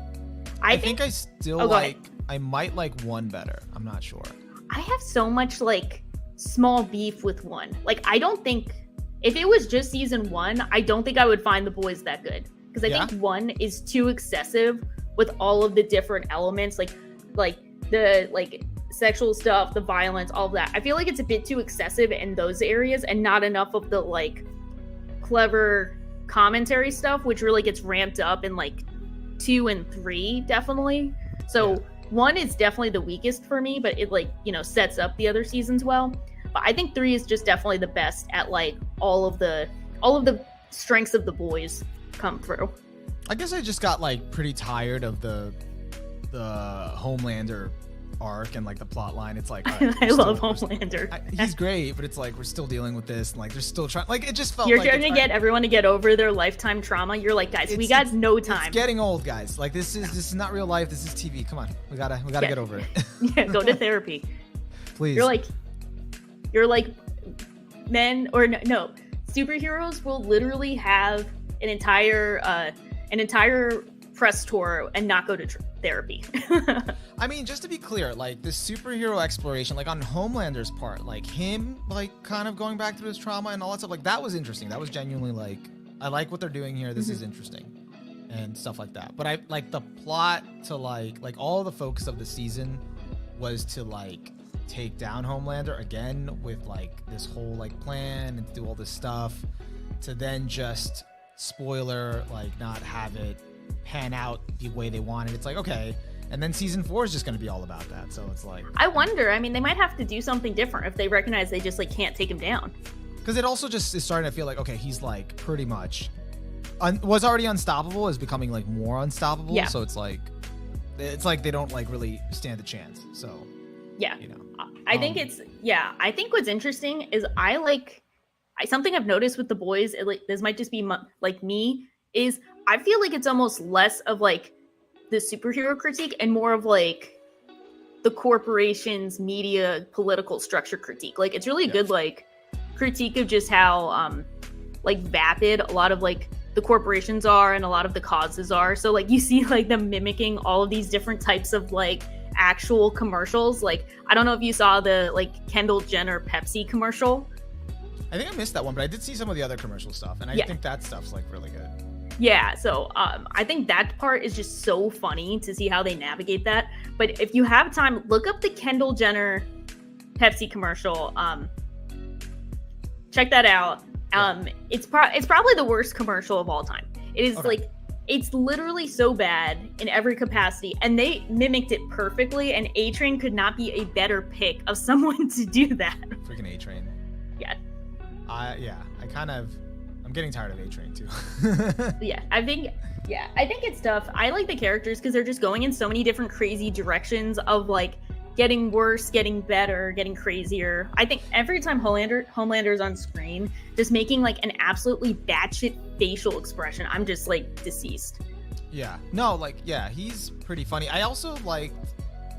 I think I still I might like 1 better. I'm not sure. I have so much like small beef with 1. Like I don't think if it was just season 1, I don't think I would find The Boys that good, because I think 1 is too excessive with all of the different elements, like the like sexual stuff, the violence, all of that. I feel like it's a bit too excessive in those areas and not enough of the like clever commentary stuff, which really gets ramped up in like 2 and 3 definitely. So 1 is definitely the weakest for me, but it like, sets up the other seasons well. But I think 3 is just definitely the best at like all of the strengths of The Boys come through. I guess I just got like pretty tired of the Homelander arc and like the plot line, it's like I love Homelander. He's great, but it's like we're still dealing with this, and like they're still trying. Like it just felt you're like trying to get everyone to get over their lifetime trauma. You're like, guys, we got no time. It's getting old, guys. Like this is not real life. This is TV. Come on, we gotta get over it. Yeah, go to therapy, please. You're like men or no superheroes will literally have an entire press tour and not go to therapy. I mean, just to be clear, like the superhero exploration, like on Homelander's part, like him, like kind of going back through his trauma and all that stuff, like that was interesting. That was genuinely like, I like what they're doing here. This is interesting and stuff like that. But I like the plot to like all the focus of the season was to like take down Homelander again with like this whole like plan and do all this stuff to then just spoiler, like not have it pan out the way they wanted. It's like, okay. And then season 4 is just going to be all about that. So it's like, I wonder, I mean, they might have to do something different if they recognize they just like can't take him down. Because it also just is starting to feel like, okay, he's like pretty much was already unstoppable, is becoming like more unstoppable. Yeah. So it's like they don't like really stand a chance. So yeah, you know, I think I think what's interesting is something I've noticed with the boys, this might just be like me, is I feel like it's almost less of like the superhero critique and more of like the corporation's media political structure critique. Like it's really a good like critique of just how like vapid a lot of like the corporations are and a lot of the causes are. So like you see like them mimicking all of these different types of like actual commercials. Like I don't know if you saw the like Kendall Jenner Pepsi commercial. I think I missed that one, but I did see some of the other commercial stuff, and I think that stuff's like really good. Yeah, so I think that part is just so funny to see how they navigate that. But if you have time, look up the Kendall Jenner Pepsi commercial. Check that out. It's probably the worst commercial of all time. It is like, it's literally so bad in every capacity, and they mimicked it perfectly. And A-Train could not be a better pick of someone to do that. Freaking A-Train. Yeah. I'm getting tired of A-Train too. I think it's tough. I like the characters because they're just going in so many different crazy directions of like getting worse, getting better, getting crazier. I think every time Homelander's on screen, just making like an absolutely batshit facial expression, I'm just like deceased. Yeah. No, like, yeah, he's pretty funny. I also like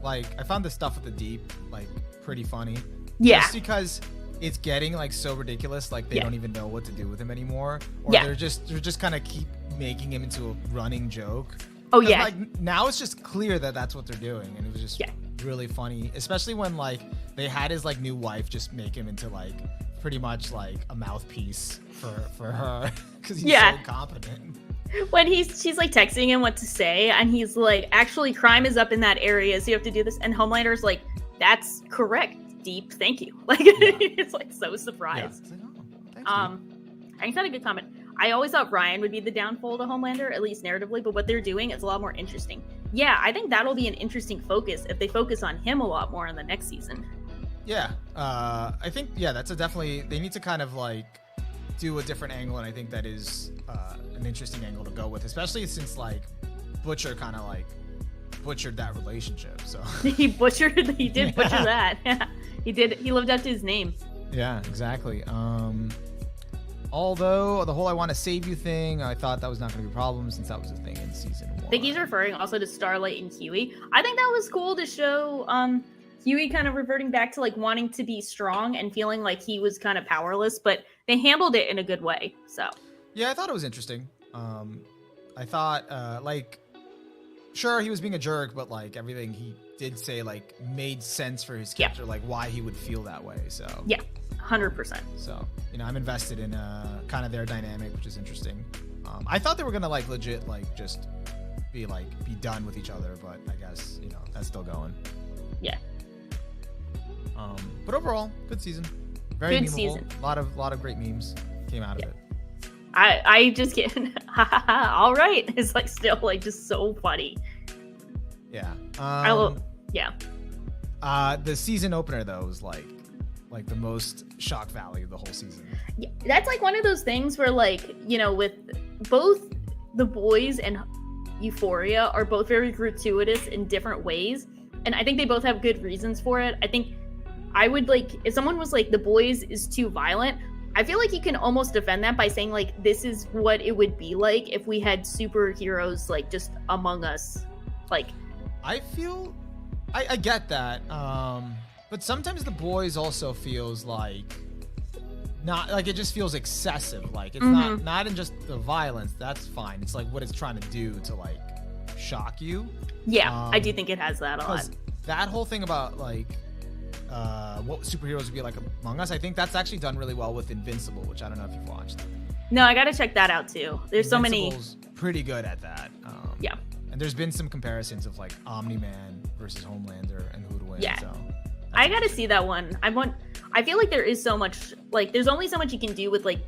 I found the stuff with the Deep like pretty funny. Yeah. Just because it's getting like so ridiculous, like they don't even know what to do with him anymore, or they're just kind of keep making him into a running joke. Oh yeah. Like now it's just clear that that's what they're doing, and it was just really funny, especially when like they had his like new wife just make him into like pretty much like a mouthpiece for her because he's so competent. When she's like texting him what to say, and he's like, actually crime is up in that area, so you have to do this, and Homelander's like, that's correct, Deep, thank you. Like it's like so surprised. Yeah. Like, oh, I think that's a good comment. I always thought Ryan would be the downfall to Homelander, at least narratively, but what they're doing is a lot more interesting. Yeah, I think that'll be an interesting focus if they focus on him a lot more in the next season. Yeah, I think that's definitely, they need to kind of like do a different angle, and I think that is an interesting angle to go with, especially since like Butcher kind of like butchered that relationship. So he did butcher that. Yeah, he lived up to his name. Yeah, exactly. Although the whole "I want to save you" thing, I thought that was not going to be a problem since that was a thing in season 1. I think he's referring also to Starlight and Huey. I think that was cool to show Huey kind of reverting back to like wanting to be strong and feeling like he was kind of powerless, but they handled it in a good way. So yeah, I thought it was interesting. I thought like, sure, he was being a jerk, but like everything he did say like made sense for his character, like why he would feel that way. So yeah, 100%. So I'm invested in kind of their dynamic, which is interesting. I thought they were gonna like legit like just be done with each other, but I guess that's still going. Yeah. But overall, good season. Very good memeable. Season. A lot of great memes came out of it. I just get all right. It's like still like just so funny. Yeah. The season opener though was like the most shock value of the whole season. Yeah, that's like one of those things where like, with both The Boys and Euphoria are both very gratuitous in different ways. and I think they both have good reasons for it. I think I would like if someone was like The Boys is too violent. I feel like you can almost defend that by saying like this is what it would be like if we had superheroes like just among us. Like I feel I get that. But sometimes The Boys also feels like not like it just feels excessive. Like it's not in just the violence. That's fine. It's like what it's trying to do to like shock you. Yeah, I do think it has that a lot. That whole thing about like what superheroes would be like among us, I think that's actually done really well with Invincible, which I don't know if you've watched. No, I gotta check that out too. There's so many. Pretty good at that. Yeah. And there's been some comparisons of like Omni-Man versus Homelander and who to win. Yeah. So I gotta see that one. I feel like there is so much, like, there's only so much you can do with like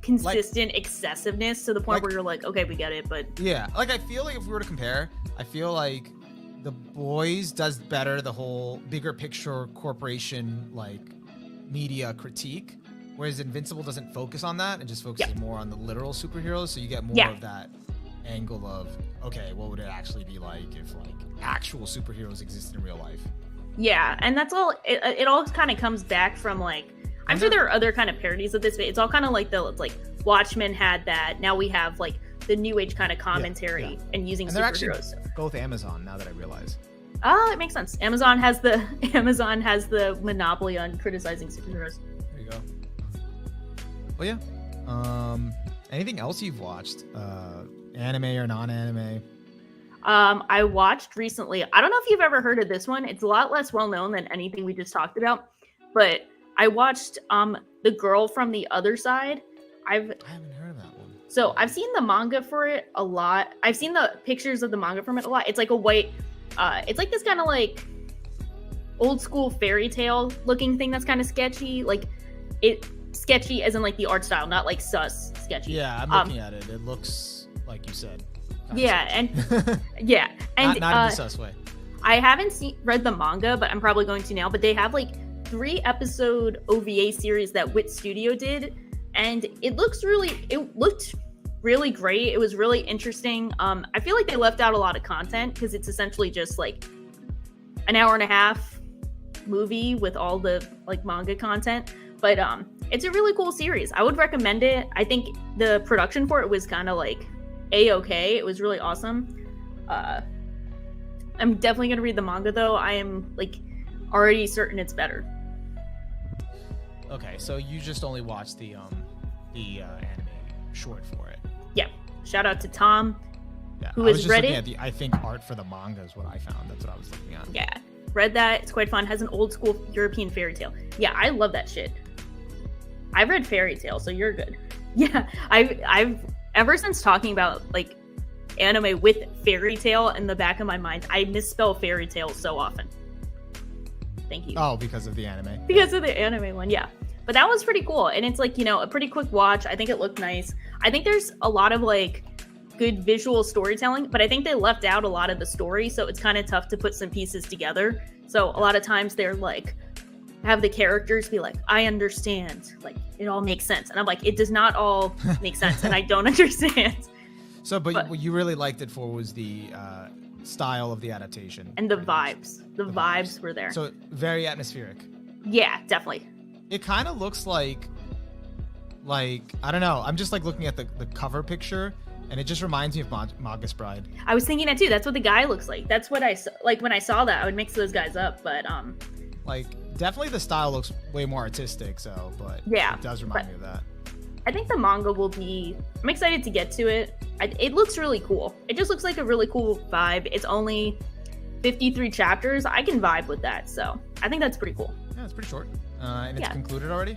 consistent excessiveness to the point where you're like, okay, we get it, but yeah, like I feel like if we were to compare, I feel like The Boys does better the whole bigger picture corporation like media critique, whereas Invincible doesn't focus on that and just focuses more on the literal superheroes. So you get more of that angle of, okay, what would it actually be like if like actual superheroes existed in real life? Yeah, and that's all. It all kind of comes back from like, I'm sure there are other kind of parodies of this, but it's all kind of like Watchmen had that. Now we have like the new age kind of commentary and using superheroes. They're actually both Amazon now that I realize. Oh, it makes sense. Amazon has the monopoly on criticizing superheroes. There you go. Well, yeah. Anything else you've watched? Anime or non-anime? I watched recently. I don't know if you've ever heard of this one. It's a lot less well known than anything we just talked about. But I watched The Girl from the Other Side. I haven't heard of that one. So I've seen the manga for it a lot. I've seen the pictures of the manga from it a lot. It's like a white, it's like this kind of like old school fairy tale looking thing that's kind of sketchy. Like sketchy as in like the art style, not like sus sketchy. Yeah, I'm looking at it. It looks like you said. Yeah, and yeah, and not in the sus way. I haven't read the manga, but I'm probably going to now. But they have like 3-episode OVA series that Wit Studio did, and it looked really great. It was really interesting. I feel like they left out a lot of content because it's essentially just like an hour and a half movie with all the like manga content. But it's a really cool series. I would recommend it. I think the production for it was kind of like A-okay. It was really awesome. I'm definitely gonna read the manga though. I am like already certain it's better. Okay, so you just only watched the anime short for it. Yeah. Shout out to Tom, who has read it. At I think art for the manga is what I found. That's what I was looking at. Yeah, read that. It's quite fun. Has an old school European fairy tale. Yeah, I love that shit. I've read fairy tale, so you're good. Yeah, I've ever since talking about like anime with fairy tale in the back of my mind, I misspell fairy tale so often. Thank you. Oh, because of the anime? Because of the anime one, yeah. But that was pretty cool. And it's like, a pretty quick watch. I think it looked nice. I think there's a lot of like good visual storytelling, but I think they left out a lot of the story. So it's kind of tough to put some pieces together. So a lot of times they're like, have the characters be like, I understand. Like, it all makes sense. And I'm like, it does not all make sense. And I don't understand. So, but what you really liked it for was the style of the adaptation. And the vibes. The vibes were there. So very atmospheric. Yeah, definitely. It kind of looks like, I don't know. I'm just like looking at the cover picture, and it just reminds me of Magus Bride. I was thinking that too. That's what the guy looks like. That's what I like when I saw that. I would mix those guys up, but like definitely the style looks way more artistic. So, but yeah, it does remind me of that. I think the manga will be. I'm excited to get to it. It looks really cool. It just looks like a really cool vibe. It's only 53 chapters. I can vibe with that, so I think that's pretty cool. Yeah, it's pretty short. And it's concluded already?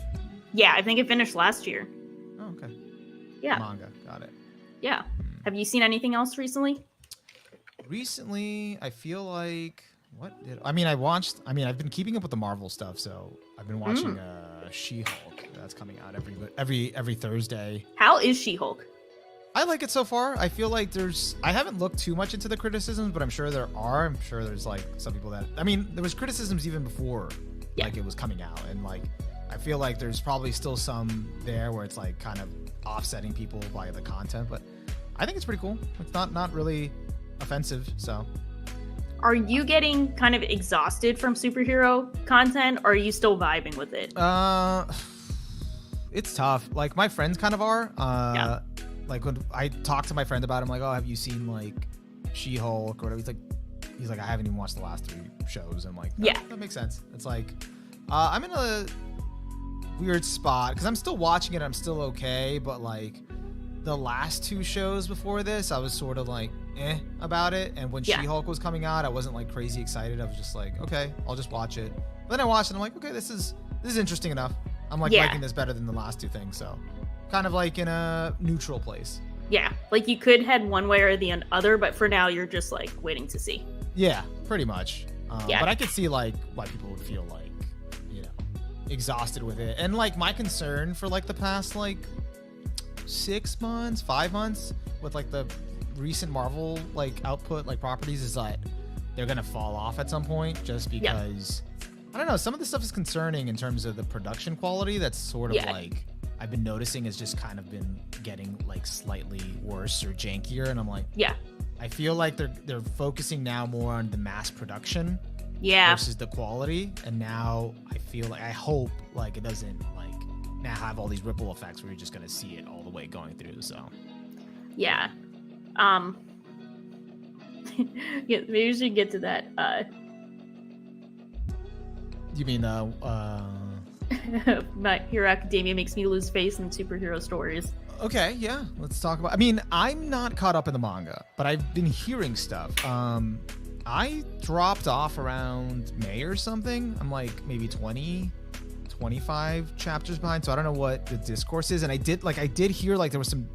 Yeah, I think it finished last year. Oh, okay. Yeah. Manga, got it. Yeah. Have you seen anything else recently? Recently, I feel like I've been keeping up with the Marvel stuff, so I've been watching She-Hulk. That's coming out every Thursday. How is She-Hulk? I like it so far. I feel like I haven't looked too much into the criticisms, but I'm sure there are. I'm sure there's like some people there was criticisms even before like it was coming out, and like I feel like there's probably still some there where it's like kind of offsetting people by the content, but I think it's pretty cool. It's not really offensive, so Are you getting kind of exhausted from superhero content, or are you still vibing with it? It's tough. Like my friends kind of are. Yeah. Like when I talk to my friend about it, I'm like, oh, have you seen like She-Hulk or whatever? He's like, I haven't even watched the last 3 shows. I'm like, yeah, that makes sense. It's like, I'm in a weird spot because I'm still watching it. I'm still okay, but like the last 2 shows before this, I was sort of like about it. And when She-Hulk was coming out, I wasn't like crazy excited. I was just like, okay, I'll just watch it. But then I watched it. I'm like, okay, this is interesting enough. I'm like liking this better than the last 2 things. So kind of like in a neutral place. Yeah, like you could head one way or the other, but for now you're just like waiting to see. Yeah, pretty much. But I could see like why people would feel like, you know, exhausted with it. And like my concern for like the past like 6 months, 5 months with like the recent Marvel like output like properties is that they're gonna fall off at some point just because I don't know, some of the stuff is concerning in terms of the production quality. That's sort of like I've been noticing has just kind of been getting like slightly worse or jankier, and I'm like, I feel like they're focusing now more on the mass production versus the quality, and now I hope like it doesn't like now have all these ripple effects where you're just gonna see it all the way going through. So yeah, maybe we should get to that. You mean My Hero Academia makes me lose faith in superhero stories. Okay, yeah, let's talk about. I mean, I'm not caught up in the manga, but I've been hearing stuff. I dropped off around May or something. I'm like maybe 20, 25 chapters behind, so I don't know what the discourse is. And I did hear like there was some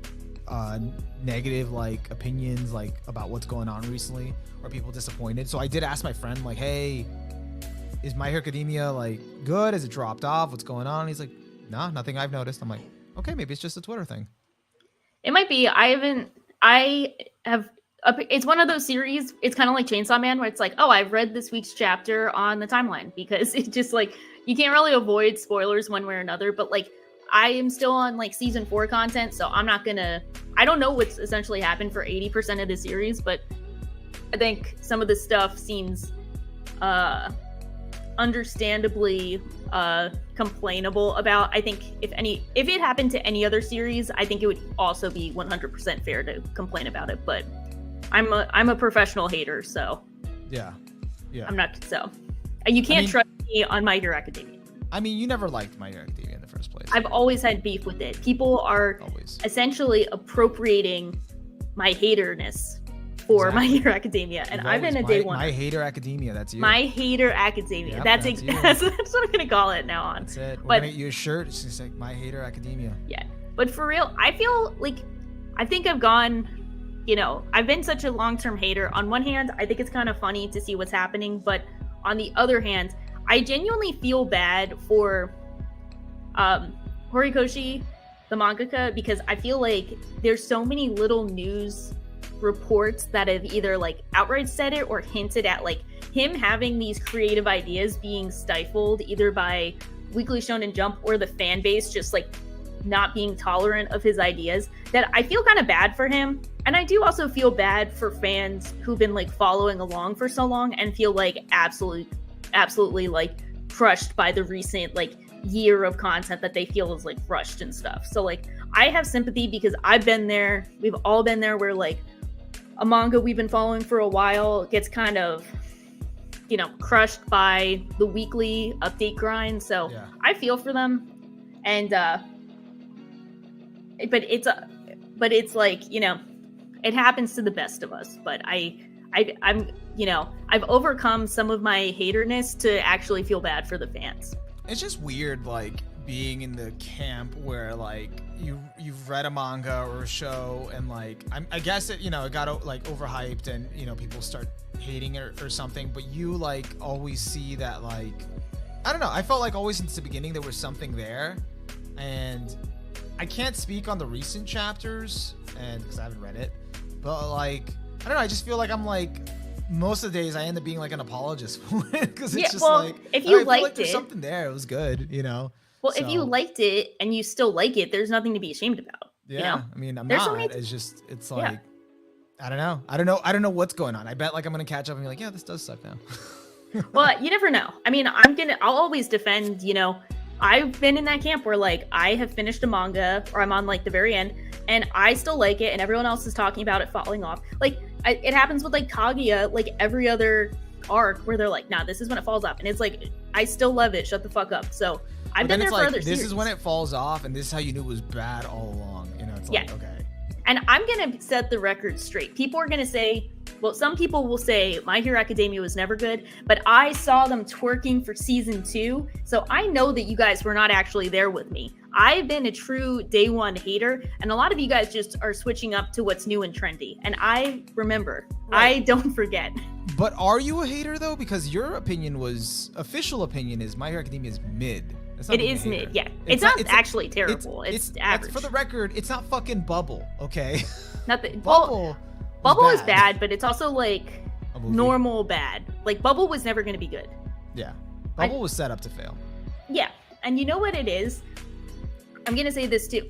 negative like opinions like about what's going on recently, or people disappointed. So I did ask my friend like, hey, is My Hero Academia like good? Has it dropped off? What's going on? And he's like, nah, nothing I've noticed. I'm like, okay, maybe it's just a Twitter thing. It might be. It's one of those series. It's kind of like Chainsaw Man, where it's like, oh, I've read this week's chapter on the timeline, because it's just like you can't really avoid spoilers one way or another. But like, I am still on like season 4 content, so I don't know what's essentially happened for 80% of the series, but I think some of the stuff seems understandably complainable about. I think if it happened to any other series, I think it would also be 100% fair to complain about it. But I'm a professional hater, so yeah, I'm not. So you can't trust me on My Hero Academia. I mean, you never liked My Hero Academia in the first place. I've always had beef with it. People are essentially appropriating my haterness for My Hero Academia, and I've been a day one. My Hater Academia, that's you. My Hater Academia. Yep, that's what I'm gonna call it now on. That's it. We're gonna get you a shirt. It's just like My Hater Academia. Yeah, but for real, I feel like I think I've gone. You know, I've been such a long-term hater. On one hand, I think it's kind of funny to see what's happening, but on the other hand, I genuinely feel bad for Horikoshi, the mangaka, because I feel like there's so many little news reports that have either like outright said it or hinted at like him having these creative ideas being stifled either by Weekly Shonen Jump or the fan base just like not being tolerant of his ideas, that I feel kind of bad for him. And I do also feel bad for fans who've been like following along for so long and feel like absolutely like crushed by the recent like year of content that they feel is like rushed and stuff. So like I have sympathy because I've been there. We've all been there where like a manga we've been following for a while gets kind of, you know, crushed by the weekly update grind. So I feel for them. And but it's like, you know, it happens to the best of us. But I'm, you know, I've overcome some of my haterness to actually feel bad for the fans. It's just weird, like being in the camp where like you've read a manga or a show and like I guess it, you know, it got like overhyped and, you know, people start hating it or something, but you like always see that like, I don't know, I felt like always since the beginning there was something there. And I can't speak on the recent chapters and because I haven't read it, but like I don't know, I just feel like I'm like most of the days I end up being like an apologist for it because it's just like if you liked like there's something there, it was good, you know. Well, so, if you liked it and you still like it, there's nothing to be ashamed about. Yeah, you know? I mean, I'm there's not. It's just, it's like, I don't know what's going on. I bet like I'm gonna catch up and be like, yeah, this does suck now. Well, you never know. I mean, I'll always defend, I've been in that camp where like I have finished a manga or I'm on like the very end and I still like it and everyone else is talking about it falling off. Like it happens with like Kaguya, like every other arc where they're like, nah, this is when it falls off. And it's like, I still love it. Shut the fuck up. So I've been there for other series. This is when it falls off and this is how you knew it was bad all along. It's like, okay. And I'm going to set the record straight. People are going to say, well, some people will say My Hero Academia was never good, but I saw them twerking for season 2. So I know that you guys were not actually there with me. I've been a true day one hater, and a lot of you guys just are switching up to what's new and trendy. And I remember, right. I don't forget. But are you a hater though? Because your official opinion is My Hero Academia is mid. It is mid, yeah. It's not actually terrible. It's average. For the record, it's not fucking Bubble, okay? Nothing. Bubble is bad, but it's also like normal bad. Like Bubble was never going to be good. Yeah. Bubble was set up to fail. Yeah. And you know what it is? I'm going to say this too.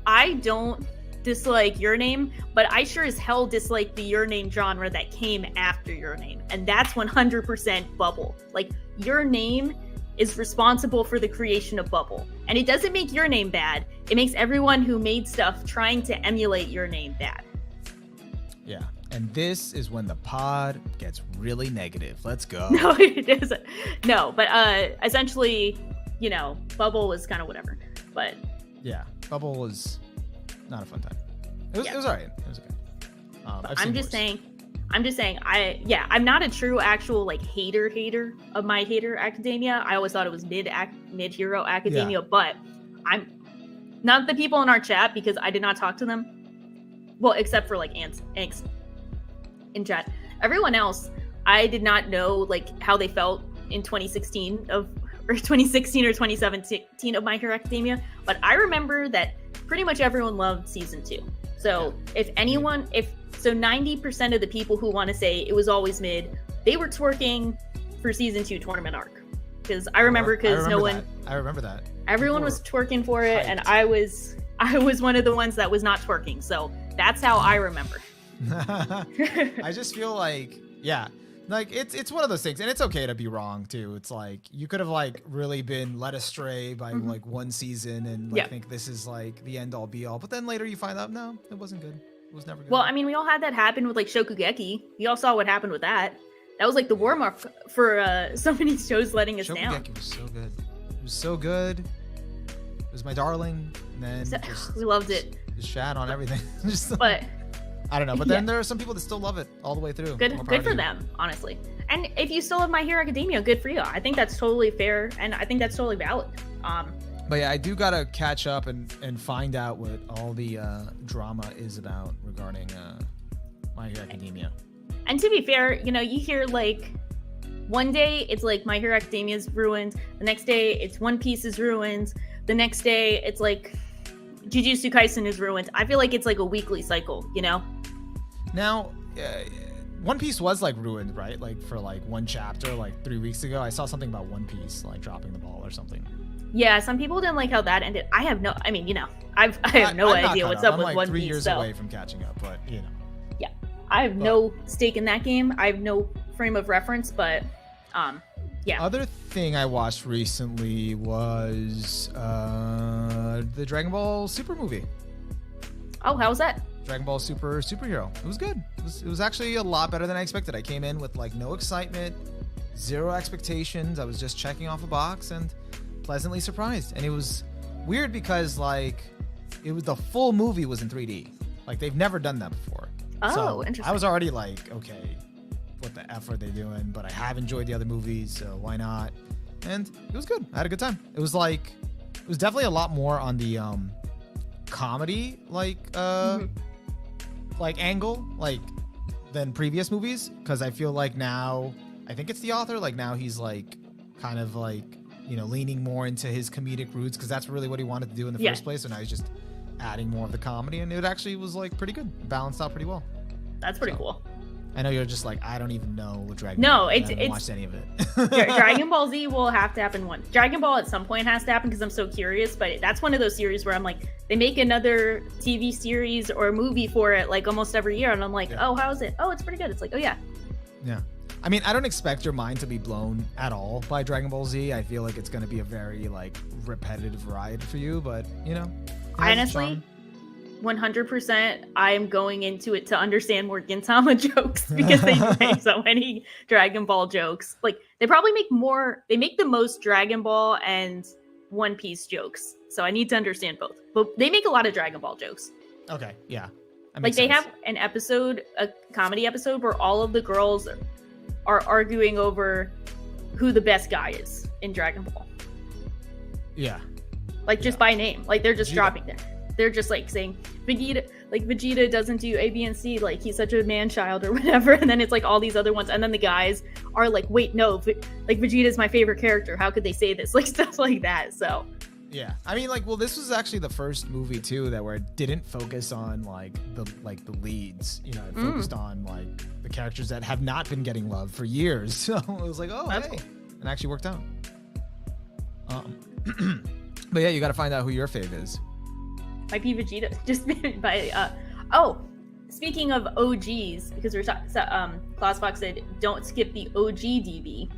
I don't dislike Your Name, but I sure as hell dislike the Your Name genre that came after Your Name. And that's 100% Bubble. Like Your Name is responsible for the creation of Bubble. And it doesn't make Your Name bad. It makes everyone who made stuff trying to emulate Your Name bad. Yeah. And this is when the pod gets really negative. Let's go. No, it isn't. No, but essentially, Bubble was kind of whatever. But yeah, Bubble was not a fun time. It was all right. It was okay. I'm just saying, I'm not a true actual like hater of My Hero Academia. I always thought it was mid Hero Academia, but I'm not the people in our chat because I did not talk to them. Well, except for like Angst in chat. Everyone else, I did not know like how they felt in 2016 or 2017 of My Hero Academia, but I remember that pretty much everyone loved season 2. So if 90% of the people who want to say it was always mid, they were twerking for season 2 tournament arc. Because I remember I remember that. Everyone was twerking for it, and I was one of the ones that was not twerking. So that's how I remember. I just feel like, like it's one of those things, and it's okay to be wrong too. It's like you could have like really been led astray by like one season and like think this is like the end all be all, but then later you find out no, it wasn't good. It was never good. Well, I mean, we all had that happen with like Shokugeki. We all saw what happened with that. That was like the warm-up for so many shows letting us down. Shokugeki was so good. It was so good. It was my darling. And then we loved it. Just shat on everything. But I don't know. But then there are some people that still love it all the way through. Good for them, honestly. And if you still have My Hero Academia, good for you. I think that's totally fair, and I think that's totally valid. But yeah, I do gotta catch up and find out what all the drama is about regarding My Hero Academia. And to be fair, you hear like one day it's like My Hero Academia is ruined. The next day it's One Piece is ruined. The next day it's like Jujutsu Kaisen is ruined. I feel like it's like a weekly cycle, Now, One Piece was like ruined, right? Like for like one chapter, like 3 weeks ago, I saw something about One Piece like dropping the ball or something. Yeah, some people didn't like how that ended. I have no idea what's up with like One Piece. I'm 3 years away from catching up, but Yeah, I have no stake in that game. I have no frame of reference, but yeah. Other thing I watched recently was the Dragon Ball Super movie. Oh, how was that? Dragon Ball Superhero. It was good. It was actually a lot better than I expected. I came in with like no excitement, zero expectations. I was just checking off a box and pleasantly surprised. And it was weird because like the full movie was in 3D. Like they've never done that before. Oh, so interesting. I was already like, okay, what the F are they doing? But I have enjoyed the other movies, so why not? And it was good. I had a good time. It was definitely a lot more on the comedy like angle like than previous movies, because I feel like now I think it's the author, like now he's like kind of like leaning more into his comedic roots, because that's really what he wanted to do in the first place. So now he's just adding more of the comedy, and it actually was like pretty good, balanced out pretty well. That's pretty cool. I know you're just like, I don't even know what Dragon No, Ball is. I haven't it's watched any of it. Dragon Ball Z will have to happen one. Dragon Ball at some point has to happen because I'm so curious, but that's one of those series where I'm like, they make another TV series or a movie for it like almost every year, and I'm like, oh, how is it? Oh, it's pretty good. It's like, oh yeah. Yeah. I mean, I don't expect your mind to be blown at all by Dragon Ball Z. I feel like it's going to be a very like repetitive ride for you, but you know. Honestly, 100% I am going into it to understand more Gintama jokes because they make so many Dragon Ball jokes. Like they probably make the most Dragon Ball and One Piece jokes. So I need to understand both. But they make a lot of Dragon Ball jokes. Okay, yeah. Like they have an episode, a comedy episode where all of the girls are arguing over who the best guy is in Dragon Ball. Yeah. Like just by name. Like they're just dropping there. They're just like saying Vegeta doesn't do A, B, and C. Like he's such a man child or whatever. And then it's like all these other ones. And then the guys are like, wait, no, like Vegeta's my favorite character. How could they say this? Like stuff like that. So. Yeah. I mean, like, well, this was actually the first movie too where it didn't focus on like the leads. You know, it focused on like the characters that have not been getting love for years. So it was like, oh, that's cool. It actually worked out. But yeah, you got to find out who your fave is. Might be Vegeta. Just by speaking of OGs, because we're talking, Clausfox said don't skip the OG DB.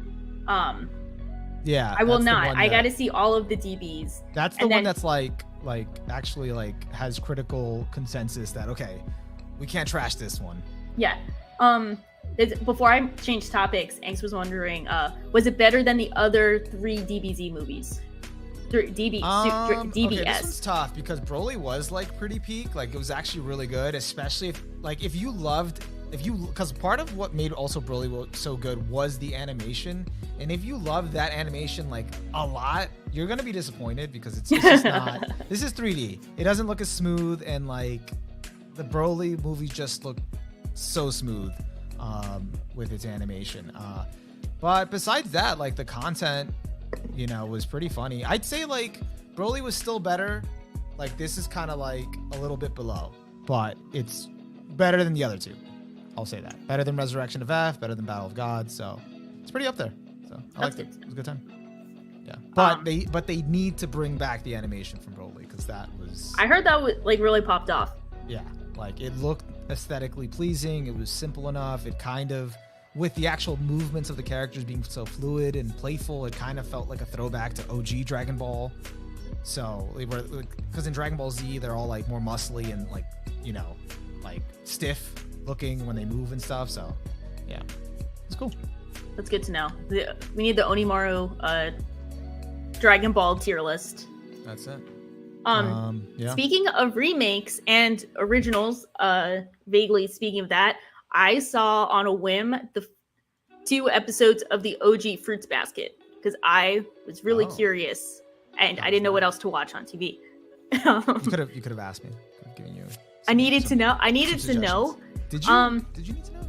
Yeah, I will not. I got to see all of the DBs. That's the one that's like actually like has critical consensus that okay, we can't trash this one. Yeah. Before I change topics, Angst was wondering, was it better than the other 3 DBZ movies? DBS. Okay, this one's tough because Broly was like pretty peak. Like it was actually really good, especially because part of what made also Broly so good was the animation. And if you love that animation like a lot, you're gonna be disappointed because it's just not. This is 3D. It doesn't look as smooth, and like the Broly movies just look so smooth with its animation. But besides that, like the content, you know, was pretty funny. I'd say like Broly was still better. Like this is kind of like a little bit below, but it's better than the other 2. I'll say that. Better than Resurrection of F, better than Battle of God. So it's pretty up there. So I liked it. It was a good time. Yeah, but they need to bring back the animation from Broly because that was. I heard that was like really popped off. Yeah, like it looked aesthetically pleasing. It was simple enough. It kind of, with the actual movements of the characters being so fluid and playful, it kind of felt like a throwback to OG Dragon Ball. So, because in Dragon Ball Z, they're all like more muscly and like, you know, like stiff looking when they move and stuff. So, yeah, it's cool. That's good to know. We need the Onimaru Dragon Ball tier list. That's it. Yeah. Speaking of remakes and originals, vaguely speaking of that, I saw on a whim the 2 episodes of the OG Fruits Basket because I was really curious and I didn't know what else to watch on TV. You could have asked me. Could have given you. I needed to know. Did you? Did you need to know?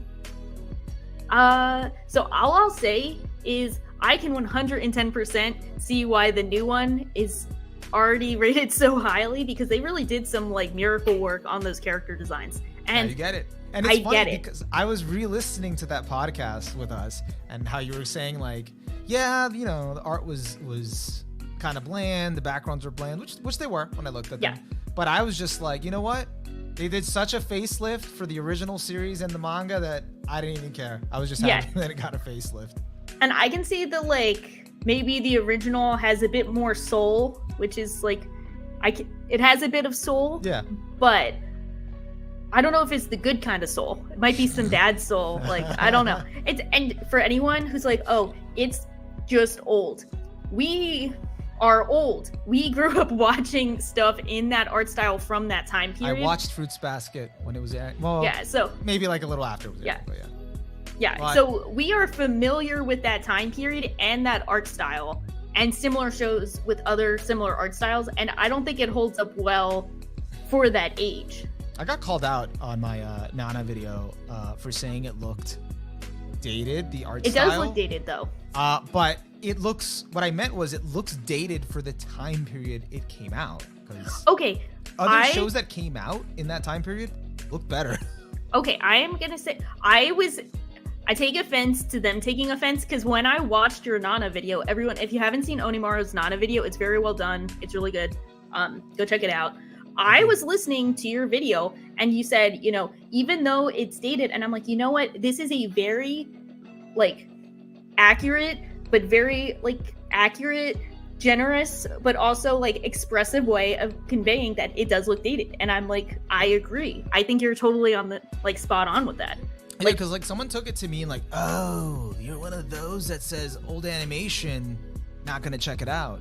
So all I'll say is I can 110% see why the new one is already rated so highly because they really did some like miracle work on those character designs. And you get it. And it's funny because I was re-listening to that podcast with us and how you were saying like, yeah, you know, the art was kind of bland, the backgrounds were bland, which they were when I looked at them. But I was just like, you know what? They did such a facelift for the original series and the manga that I didn't even care. I was just happy that it got a facelift. And I can see the like maybe the original has a bit more soul, which is like it has a bit of soul. Yeah. But I don't know if it's the good kind of soul. It might be some bad soul. Like I don't know. And for anyone who's like, oh, it's just old. We are old. We grew up watching stuff in that art style from that time period. I watched Fruits Basket when it was so maybe like a little after. Yeah. So we are familiar with that time period and that art style and similar shows with other similar art styles. And I don't think it holds up well for that age. I got called out on my Nana video for saying it looked dated, the art style. It does look dated though. But it looks, what I meant was it looks dated for the time period it came out. Because other shows that came out in that time period look better. Okay, I am gonna say I take offense to them taking offense because when I watched your Nana video, everyone, if you haven't seen Onimaru's Nana video, it's very well done. It's really good. Go check it out. I was listening to your video and you said, you know, even though it's dated, and I'm like, you know what? This is a very like accurate, but very like accurate, generous, but also like expressive way of conveying that it does look dated. And I'm like, I agree. I think you're totally on the like spot on with that. Yeah, because like someone took it to me like, oh, you're one of those that says old animation, not gonna check it out.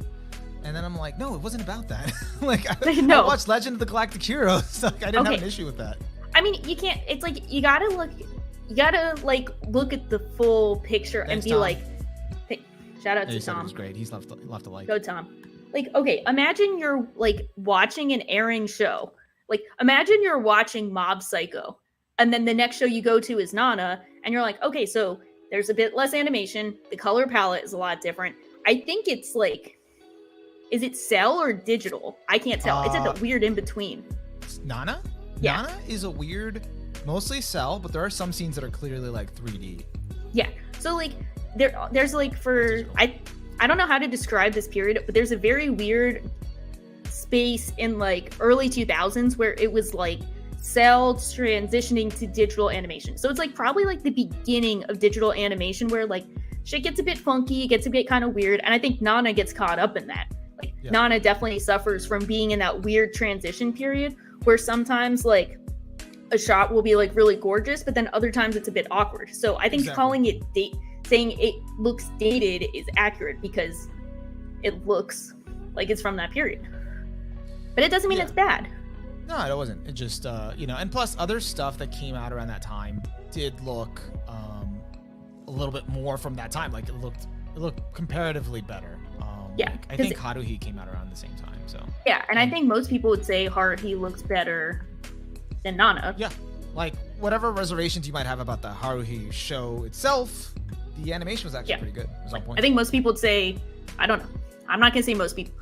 And then I'm like, no, it wasn't about that. Like, I watched Legend of the Galactic Heroes. Like, I didn't have an issue with that. I mean, you can't. It's like you gotta look at the full picture. Thanks, and be Tom. Like, hey, shout out to Tom. He was great. He's left a like. Go Tom. Like, okay, imagine you're like watching an airing show. Like, imagine you're watching Mob Psycho. And then the next show you go to is Nana, and you're like, okay, so there's a bit less animation. The color palette is a lot different. I think it's like, is it cell or digital? I can't tell. It's at the weird in between. Nana? Yeah. Nana is a weird, mostly cell, but there are some scenes that are clearly like 3D. Yeah. So like there's like I don't know how to describe this period, but there's a very weird space in like early 2000s where it was like cell transitioning to digital animation. So it's like probably like the beginning of digital animation where like shit gets a bit funky, it gets a bit kind of weird, and I think Nana gets caught up in that. Like Nana definitely suffers from being in that weird transition period where sometimes like a shot will be like really gorgeous, but then other times it's a bit awkward. So I think calling it saying it looks dated is accurate because it looks like it's from that period. But it doesn't mean it's bad. No, it wasn't. It just, you know, and plus other stuff that came out around that time did look a little bit more from that time. Like it looked comparatively better. Like, I think Haruhi came out around the same time. So yeah, and I think most people would say Haruhi looks better than Nana. Yeah, like whatever reservations you might have about the Haruhi show itself, the animation was actually pretty good. It was on point. I think most people would say, I don't know. I'm not gonna say most people.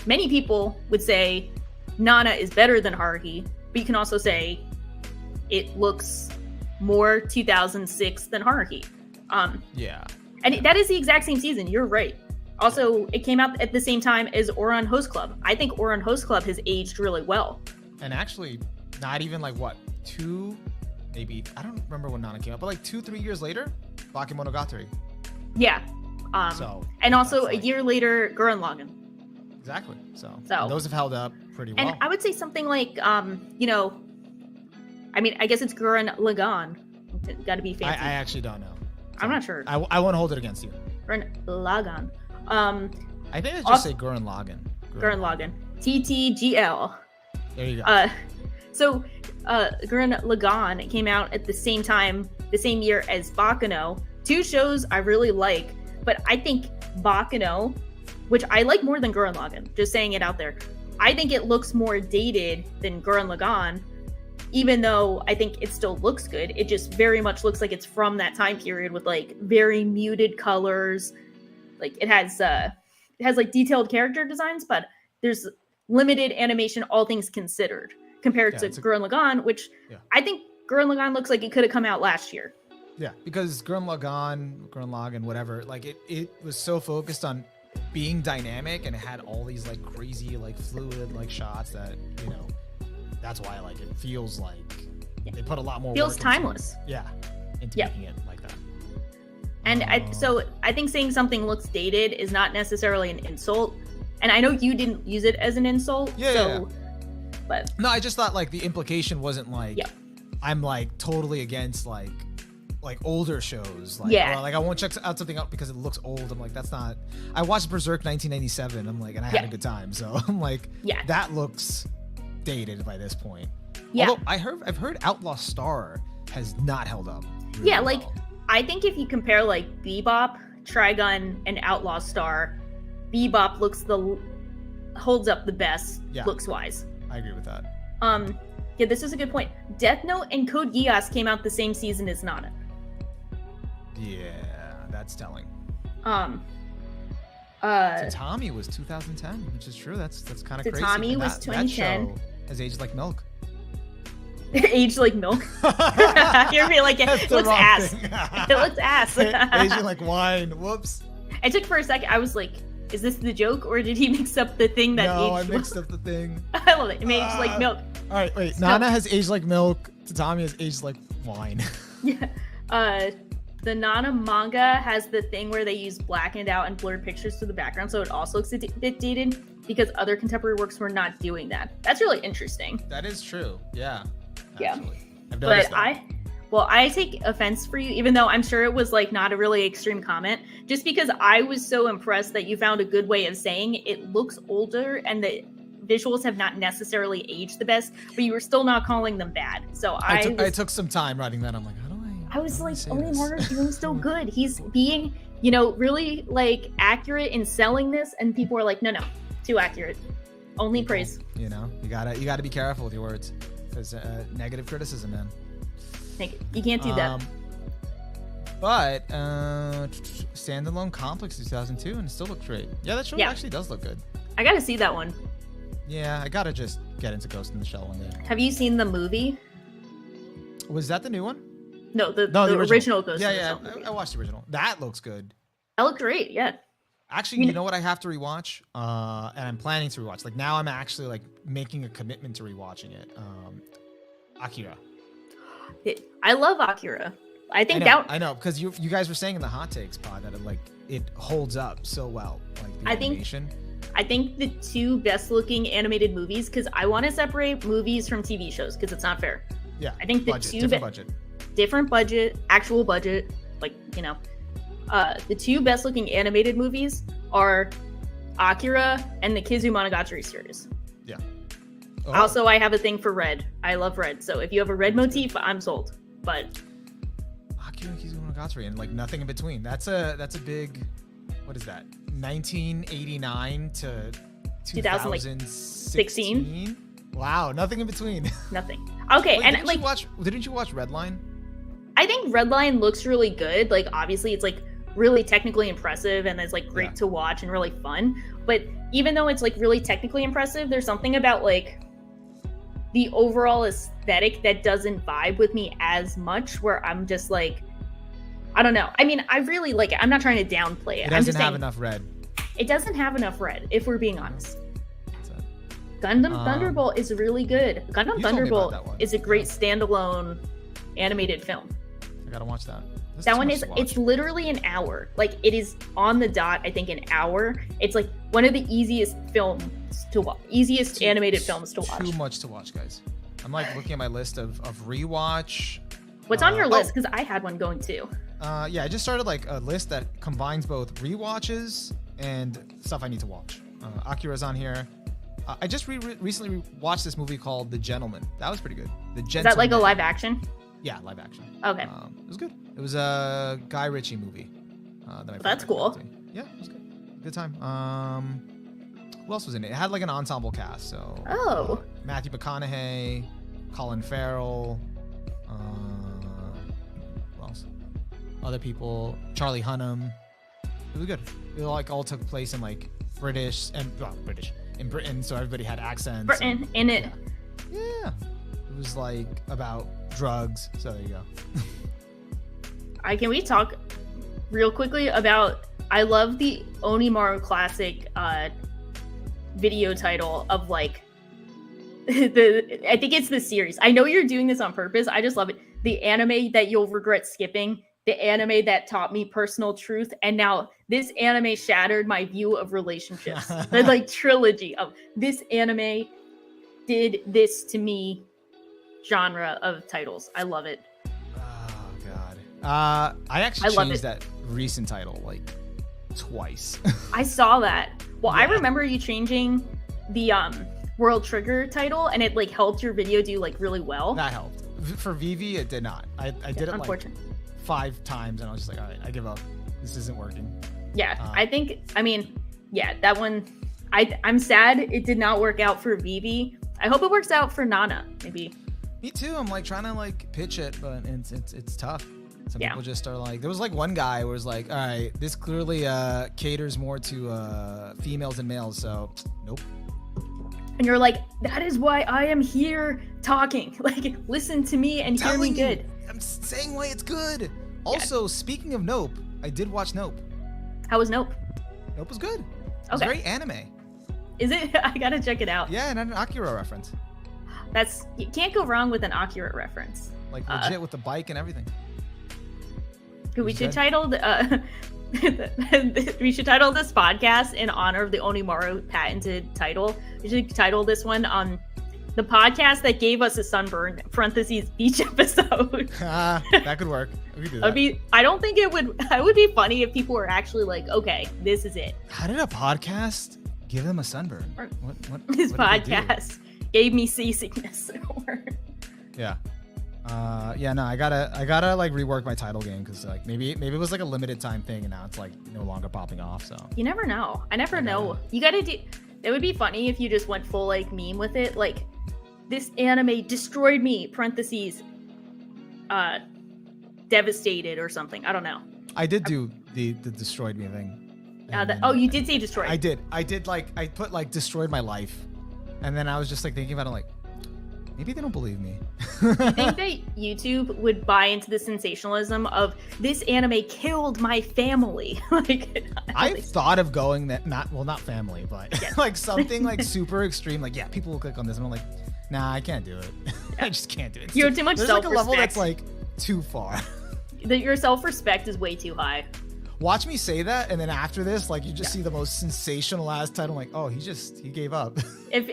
Many people would say Nana is better than Haruhi, but you can also say it looks more 2006 than Haruhi. Yeah. And that is the exact same season. You're right. Also, it came out at the same time as Ouran Host Club. I think Ouran Host Club has aged really well. And actually, not even like what, maybe, I don't remember when Nana came out, but like 2-3 years later, Bakemonogatari. Yeah. And also a year later, Gurren Lagann. Exactly. So those have held up pretty well. And I would say something like, you know, I mean, I guess it's Gurren Lagann. Got to be fancy. I actually don't know. So I'm not sure. I won't hold it against you. Gurren Lagann. I think I just say Gurren Lagann. Gurren Lagann. TTGL. There you go. So Gurren Lagann came out at the same time, the same year as Baccano. Two shows I really like, but I think Baccano, which I like more than Gurren Lagann, just saying it out there, I think it looks more dated than Gurren Lagann, even though I think it still looks good. It just very much looks like it's from that time period with like very muted colors. Like it has like detailed character designs, but there's limited animation, all things considered, compared to Gurren Lagann, which I think Gurren Lagann looks like it could have come out last year. Yeah, because Gurren Lagann, whatever, like it was so focused on being dynamic and it had all these like crazy like fluid like shots that, you know, that's why like it feels like they put a lot more feels work timeless into making it like that. And I think saying something looks dated is not necessarily an insult, and I know you didn't use it as an insult. But no, I just thought like the implication wasn't like I'm like totally against like older shows, like or like I won't check out something out because it looks old. I'm like, that's not. I watched Berserk 1997. I'm like, and I had a good time. So I'm like, that looks dated by this point. Although I've heard Outlaw Star has not held up. Really well. Like I think if you compare like Bebop, Trigun, and Outlaw Star, Bebop holds up the best looks wise. I agree with that. Yeah, this is a good point. Death Note and Code Geass came out the same season as Nana. Yeah, that's telling. Tatami was 2010, which is true. That's kind of crazy. Tatami was 2010. That show has aged like milk. Aged like milk. You're be like, it looks ass. It looks ass. Aging like wine. Whoops. I took for a second. I was like, is this the joke, or did he mix up the thing that No, aged? I mixed up the thing. I love it. It made aged like milk. All right, wait. Nana has aged like milk. Tatami has aged like wine. Yeah. The Nana manga has the thing where they use blackened out and blurred pictures to the background, so it also looks a bit dated because other contemporary works were not doing that. That's really interesting. That is true. Yeah. Yeah. Actually. I've noticed that. I take offense for you, even though I'm sure it was like not a really extreme comment, just because I was so impressed that you found a good way of saying it looks older and the visuals have not necessarily aged the best, but you were still not calling them bad. So I took some time writing that. I'm like, I was like, Onimara's doing so good. He's being, you know, really like accurate in selling this, and people are like, no, too accurate. Only praise. You know, you gotta be careful with your words, because negative criticism, man. You can't do that. But standalone complex 2002, and it still looks great. Yeah, that show actually does look good. I gotta see that one. Yeah, I gotta just get into Ghost in the Shell one day. Have you seen the movie? Was that the new one? No, the original Ghost in the Shell. I watched the original. That looks good. That looked great, yeah. Actually, you know what I have to rewatch? And I'm planning to rewatch. Like now I'm actually like making a commitment to rewatching it. Akira. I love Akira. I know, because you guys were saying in the hot takes pod that it holds up so well. Like the animation. I think the two best looking animated movies, because I want to separate movies from TV shows because it's not fair. Yeah. I think different budget, actual budget, like, you know, the two best looking animated movies are Akira and the Kizu Monogatari series. Yeah. Oh. Also, I have a thing for red. I love red. So if you have a red motif, I'm sold. But Akira and Kizu Monogatari and like nothing in between. That's a big, what is that? 1989 to 2016. Wow, nothing in between. Nothing. Okay, wait, and didn't you watch Redline? I think Redline looks really good. Like obviously it's like really technically impressive and it's like great to watch and really fun. But even though it's like really technically impressive, there's something about like the overall aesthetic that doesn't vibe with me as much, where I'm just like, I don't know. I mean, I really like it. I'm not trying to downplay it. It doesn't have enough red. It doesn't have enough red, if we're being honest. Gundam Thunderbolt is really good. Gundam Thunderbolt is a great standalone animated film. I gotta watch that. That one it's literally an hour. Like it is on the dot, I think an hour. It's like one of the easiest animated films to watch. Too much to watch, guys. I'm like looking at my list of rewatch. What's on your list? Because I had one going too. Yeah, I just started like a list that combines both rewatches and stuff I need to watch. Akira's on here. I just recently watched this movie called The Gentleman. That was pretty good. Is that like a live action? Yeah, live action. Okay. It was good. It was a Guy Ritchie movie. That's cool. Yeah, it was good. Good time. Who else was in it? It had like an ensemble cast. So. Oh. Matthew McConaughey, Colin Farrell. Who else? Other people. Charlie Hunnam. It was good. It like all took place in like British in Britain, so everybody had accents. Britain in it. Yeah. It was like about drugs. So there you go. Can we talk real quickly about? I love the Onimaru Classic video title of like I think it's the series. I know you're doing this on purpose. I just love it. The anime that you'll regret skipping. The anime that taught me personal truth, and now this anime shattered my view of relationships. The like trilogy of this anime did this to me genre of titles. I love it. Oh god. I actually changed that recent title like twice. I saw that. Well, yeah. I remember you changing the World Trigger title, and it like helped your video do like really well. That helped. For Vivi, it did not. I did it like 5 times, and I was just like, all right, I give up. This isn't working. Yeah, that one, I'm sad it did not work out for Vivi. I hope it works out for Nana, maybe. Me too. I'm like trying to like pitch it, but it's tough. Some people just are like, there was like one guy who was like, all right, this clearly caters more to females than males, so nope. And you're like, that is why I am here talking. Like, listen to me and hear me good. I'm saying why it's good. Also, speaking of Nope, I did watch Nope. How was Nope? Nope was good. It was very anime. Is it? I gotta check it out. Yeah, and an Akira reference. You can't go wrong with an Akira reference. Like legit with the bike and everything. We should title we should title this podcast in honor of the Onimaru patented title. We should title this one the podcast that gave us a sunburn (beach episode). That could work. We could do that. I don't think it would be funny if people were actually like, okay, this is it. How did a podcast give them a sunburn? What this podcast gave me seasickness. Yeah. No, I gotta like rework my title game because like maybe it was like a limited time thing and now it's like no longer popping off. So you never know. I never know. You gotta do. It would be funny if you just went full like meme with it, like this anime destroyed me. Devastated or something. I don't know. I did do the destroyed me thing. You did say destroyed. I did. Like I put like destroyed my life, and then I was just like thinking about it like. Maybe they don't believe me. Do you think that YouTube would buy into the sensationalism of this anime killed my family? Like, I've thought of going not family, but like something like super extreme. Like, yeah, people will click on this, and I'm like, nah, I can't do it. I just can't do it. You have too much self-respect. There's like a level that's like too far. Your self-respect is way too high. Watch me say that, and then after this, like you just see the most sensational ass title. Like, oh, he gave up. If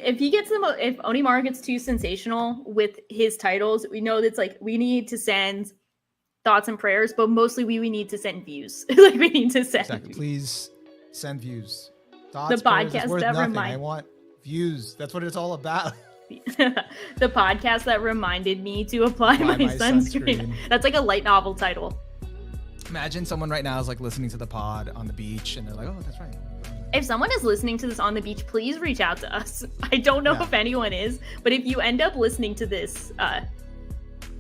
Onimaru gets too sensational with his titles, we know that's like we need to send thoughts and prayers, but mostly we need to send views. Like we need to send. Exactly. Please send views. Thoughts, the podcast worth that nothing. I want views. That's what it's all about. The podcast that reminded me to apply my sunscreen. That's like a light novel title. Imagine someone right now is like listening to the pod on the beach and they're like, oh, that's right. If someone is listening to this on the beach, please reach out to us. I don't know if anyone is, but if you end up listening to this, any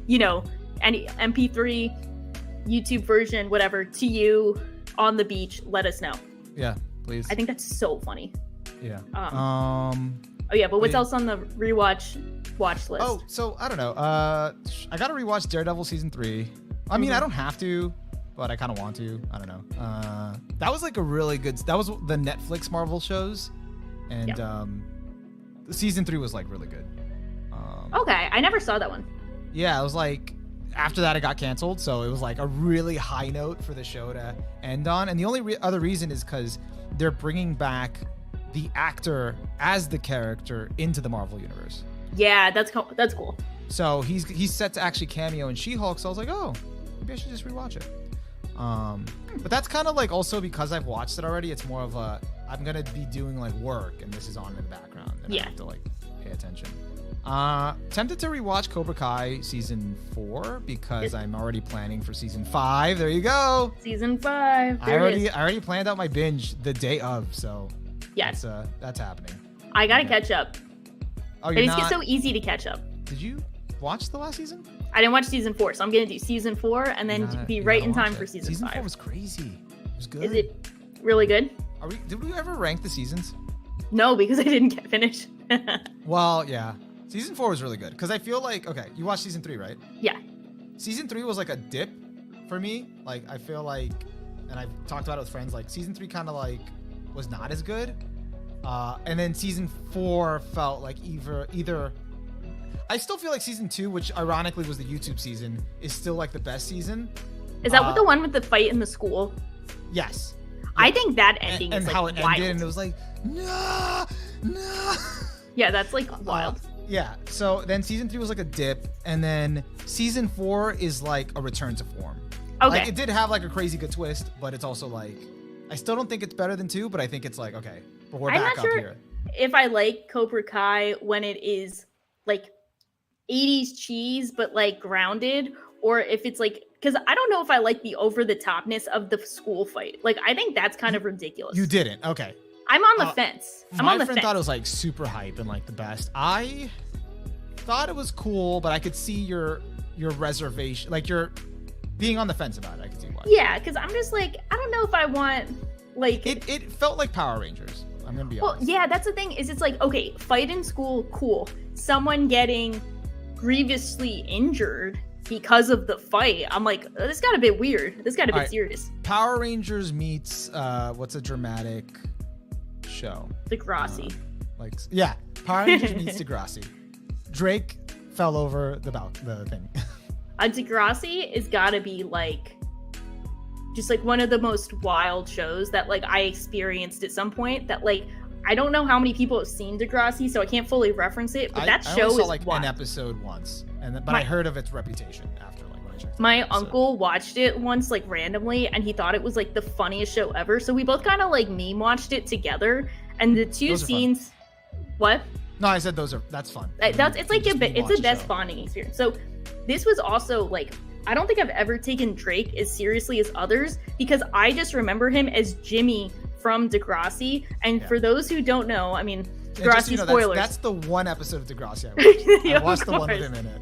MP3, YouTube version, whatever, to you on the beach, let us know. Yeah, please. I think that's so funny. Yeah. But what's else on the watch list? Oh, so I don't know. I gotta rewatch Daredevil season 3. I mean, I don't have to. But I kind of want to. I don't know. That was like a really good. That was the Netflix Marvel shows, and season 3 was like really good. Okay, I never saw that one. Yeah, it was like after that it got canceled, so it was like a really high note for the show to end on. And the only other reason is because they're bringing back the actor as the character into the Marvel universe. Yeah, that's cool. So he's set to actually cameo in She-Hulk. So I was like, oh, maybe I should just rewatch it. But that's kind of like also because I've watched it already. It's more of I'm gonna be doing like work and this is on in the background and I have to like pay attention. Tempted to rewatch Cobra Kai season 4 because I'm already planning for season 5. There you go. Season 5. I already planned out my binge the day of, so yes, that's happening. I gotta catch up. Oh, it's so easy to catch up. Did you watch the last season? I didn't watch season 4, so I'm gonna do season 4 and then be right in time for season 5. Season 4 was crazy. It was good. Is it really good? Did we ever rank the seasons? No, because I didn't get finished. Well, yeah. Season 4 was really good because I feel like you watched season 3, right? Yeah. Season 3 was like a dip for me. Like I feel like, and I've talked about it with friends. Like season 3 kind of like was not as good, and then season 4 felt like either. I still feel like season 2, which ironically was the YouTube season, is still like the best season. Is that with the one with the fight in the school? Yes. I think that ending is like how it wild. ended, and it was like no. Yeah, that's like wild. Yeah. So then season 3 was like a dip, and then season 4 is like a return to form. Okay. Like, it did have like a crazy good twist, but it's also like I still don't think it's better than 2, but I think it's like okay, but we're back up here. If I like Cobra Kai when it is like 80s cheese but like grounded, or if it's like, because I don't know if I like the over the topness of the school fight. Like I think that's kind of ridiculous. You didn't. Okay. I'm on the fence. My friend thought it was like super hype and like the best. I thought it was cool, but I could see your reservation, like you're being on the fence about it. I could see why. Yeah, because I'm just like, I don't know if I want like it felt like Power Rangers. I'm gonna be Well, honest. yeah, that's the thing. Is it's like, okay, fight in school, cool. Someone getting grievously injured because of the fight. I'm like, this got a bit weird. This got a bit serious. Power Rangers meets what's a dramatic show? Degrassi. Power Rangers meets Degrassi. Drake fell over the thing. Degrassi is gotta be like just like one of the most wild shows that like I experienced at some point. That like I don't know how many people have seen Degrassi, so I can't fully reference it. But that show I only is saw like wild. an episode once, but I heard of its reputation after like when I checked. My uncle watched it once like randomly, and he thought it was like the funniest show ever. So we both kind of like meme watched it together, and the two scenes. What? No, I said that's fun. It's the best bonding experience. So this was also like, I don't think I've ever taken Drake as seriously as others because I just remember him as Jimmy from Degrassi. And for those who don't know, I mean, Degrassi spoilers. That's the one episode of Degrassi I watched. I watched the one with him in it.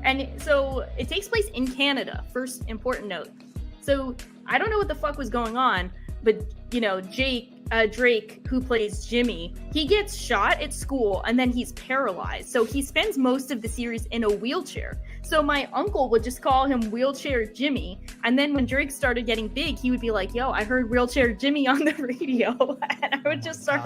And so it takes place in Canada. First important note. So I don't know what the fuck was going on, but you know, Drake, who plays Jimmy, he gets shot at school and then he's paralyzed. So he spends most of the series in a wheelchair. So my uncle would just call him Wheelchair Jimmy. And then when Drake started getting big, he would be like, yo, I heard Wheelchair Jimmy on the radio. And I would just start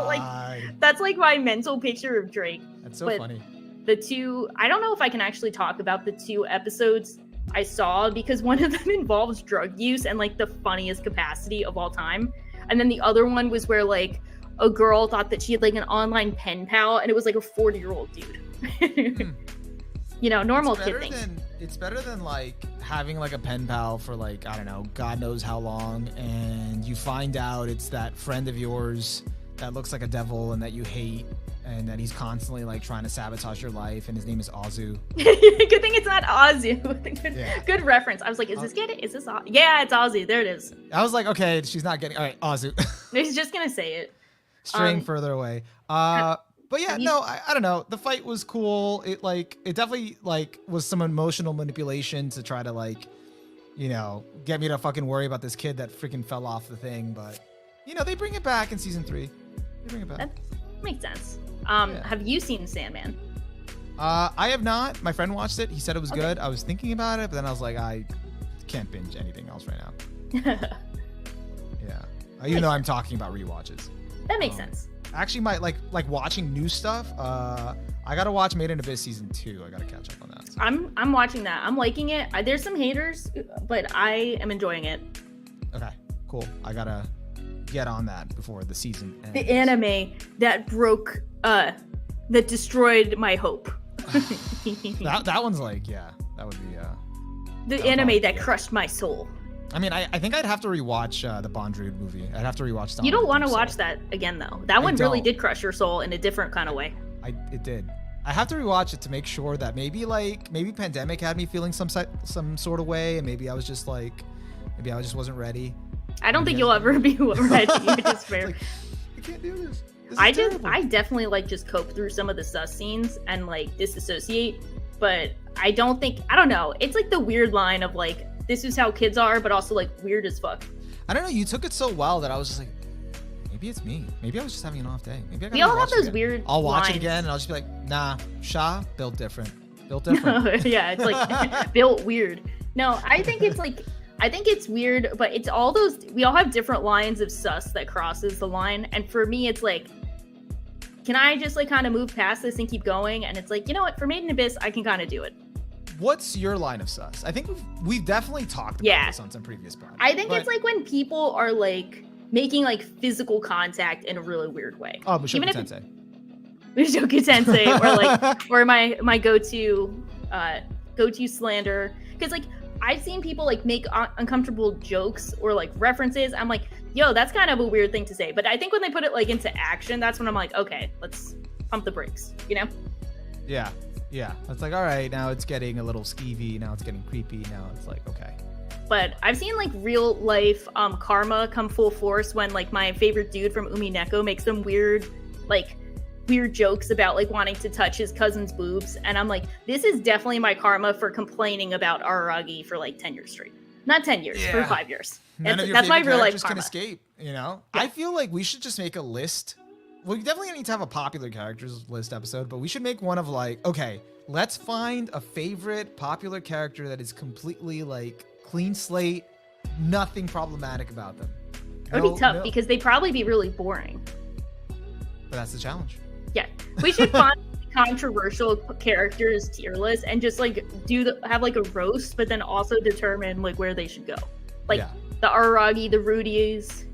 that's like my mental picture of Drake. That's so funny. The two, I don't know if I can actually talk about the two episodes I saw because one of them involves drug use and like the funniest capacity of all time. And then the other one was where like a girl thought that she had like an online pen pal and it was like a 40-year-old dude. You know, normal kid things. It's better than like having like a pen pal for like, I don't know, God knows how long. And you find out it's that friend of yours that looks like a devil and that you hate. And that he's constantly like trying to sabotage your life. And his name is Azu. Good thing it's not Azu. Good reference. I was like, is this Azu? Yeah, it's Azu. There it is. I was like, okay, she's not getting. All right, Azu. He's just going to say it. Straying further away. But yeah, no, I don't know. The fight was cool. It definitely like was some emotional manipulation to try to like, you know, get me to fucking worry about this kid that freaking fell off the thing. But, you know, they bring it back in season 3. They bring it back. That makes sense. Have you seen Sandman? I have not. My friend watched it. He said it was good. I was thinking about it, but then I was like, I can't binge anything else right now. Yeah. Even though I'm talking about rewatches. That makes sense. Actually, my like watching new stuff. I gotta watch Made in Abyss season 2. I gotta catch up on that. So. I'm watching that. I'm liking it. There's some haters, but I am enjoying it. Okay, cool. I gotta get on that before the season ends. The anime that broke, that destroyed my hope. that one's like, yeah, that would be the anime that crushed my soul. I mean, I think I'd have to rewatch the Bondrewd movie. I'd have to rewatch that. You don't want to watch that again, though. That one really did crush your soul in a different kind of way. It did. I have to rewatch it to make sure that maybe Pandemic had me feeling some sort of way, and maybe I was just wasn't ready. I don't think you'll ever be ready, which is fair. Like, I can't do this. I definitely like just cope through some of the sus scenes and like disassociate, but I don't know. It's like the weird line of like, this is how kids are, but also like weird as fuck. I don't know. You took it so well that I was just like, maybe it's me. Maybe I was just having an off day. Maybe we all have those weird. I'll watch it again and I'll just be like, nah, Sha, built different. Yeah, it's like built weird. No, I think it's weird, but it's all those. We all have different lines of sus that crosses the line, and for me, it's like, can I just like kind of move past this and keep going? And it's like, you know what? For Made in Abyss, I can kind of do it. What's your line of sus? I think we've definitely talked about this on some previous podcasts. I think it's like when people are like making like physical contact in a really weird way. Oh, Mushoku Tensei. Mushoku Tensei, or my go-to slander, because like I've seen people like make uncomfortable jokes or like references. I'm like, yo, that's kind of a weird thing to say. But I think when they put it like into action, that's when I'm like, okay, let's pump the brakes, you know? Yeah. It's like, all right, now it's getting a little skeevy. Now it's getting creepy. Now it's like, okay. But I've seen like real life karma come full force when like my favorite dude from Umineko makes some weird jokes about like wanting to touch his cousin's boobs, and I'm like, this is definitely my karma for complaining about Araragi for like 10 years straight. Not 10 years, for 5 years. None of your that's my favorite real life characters karma. can escape, you know? Yeah. I feel like we should just make a list we definitely need to have a popular characters list episode, but we should make one of like, okay, let's find a favorite popular character that is completely like clean slate, nothing problematic about them. It would be tough because they'd probably be really boring. But that's the challenge. Yeah, we should find controversial characters tier list and just like have like a roast, but then also determine like where they should go. Like the Araragi, the Rudies,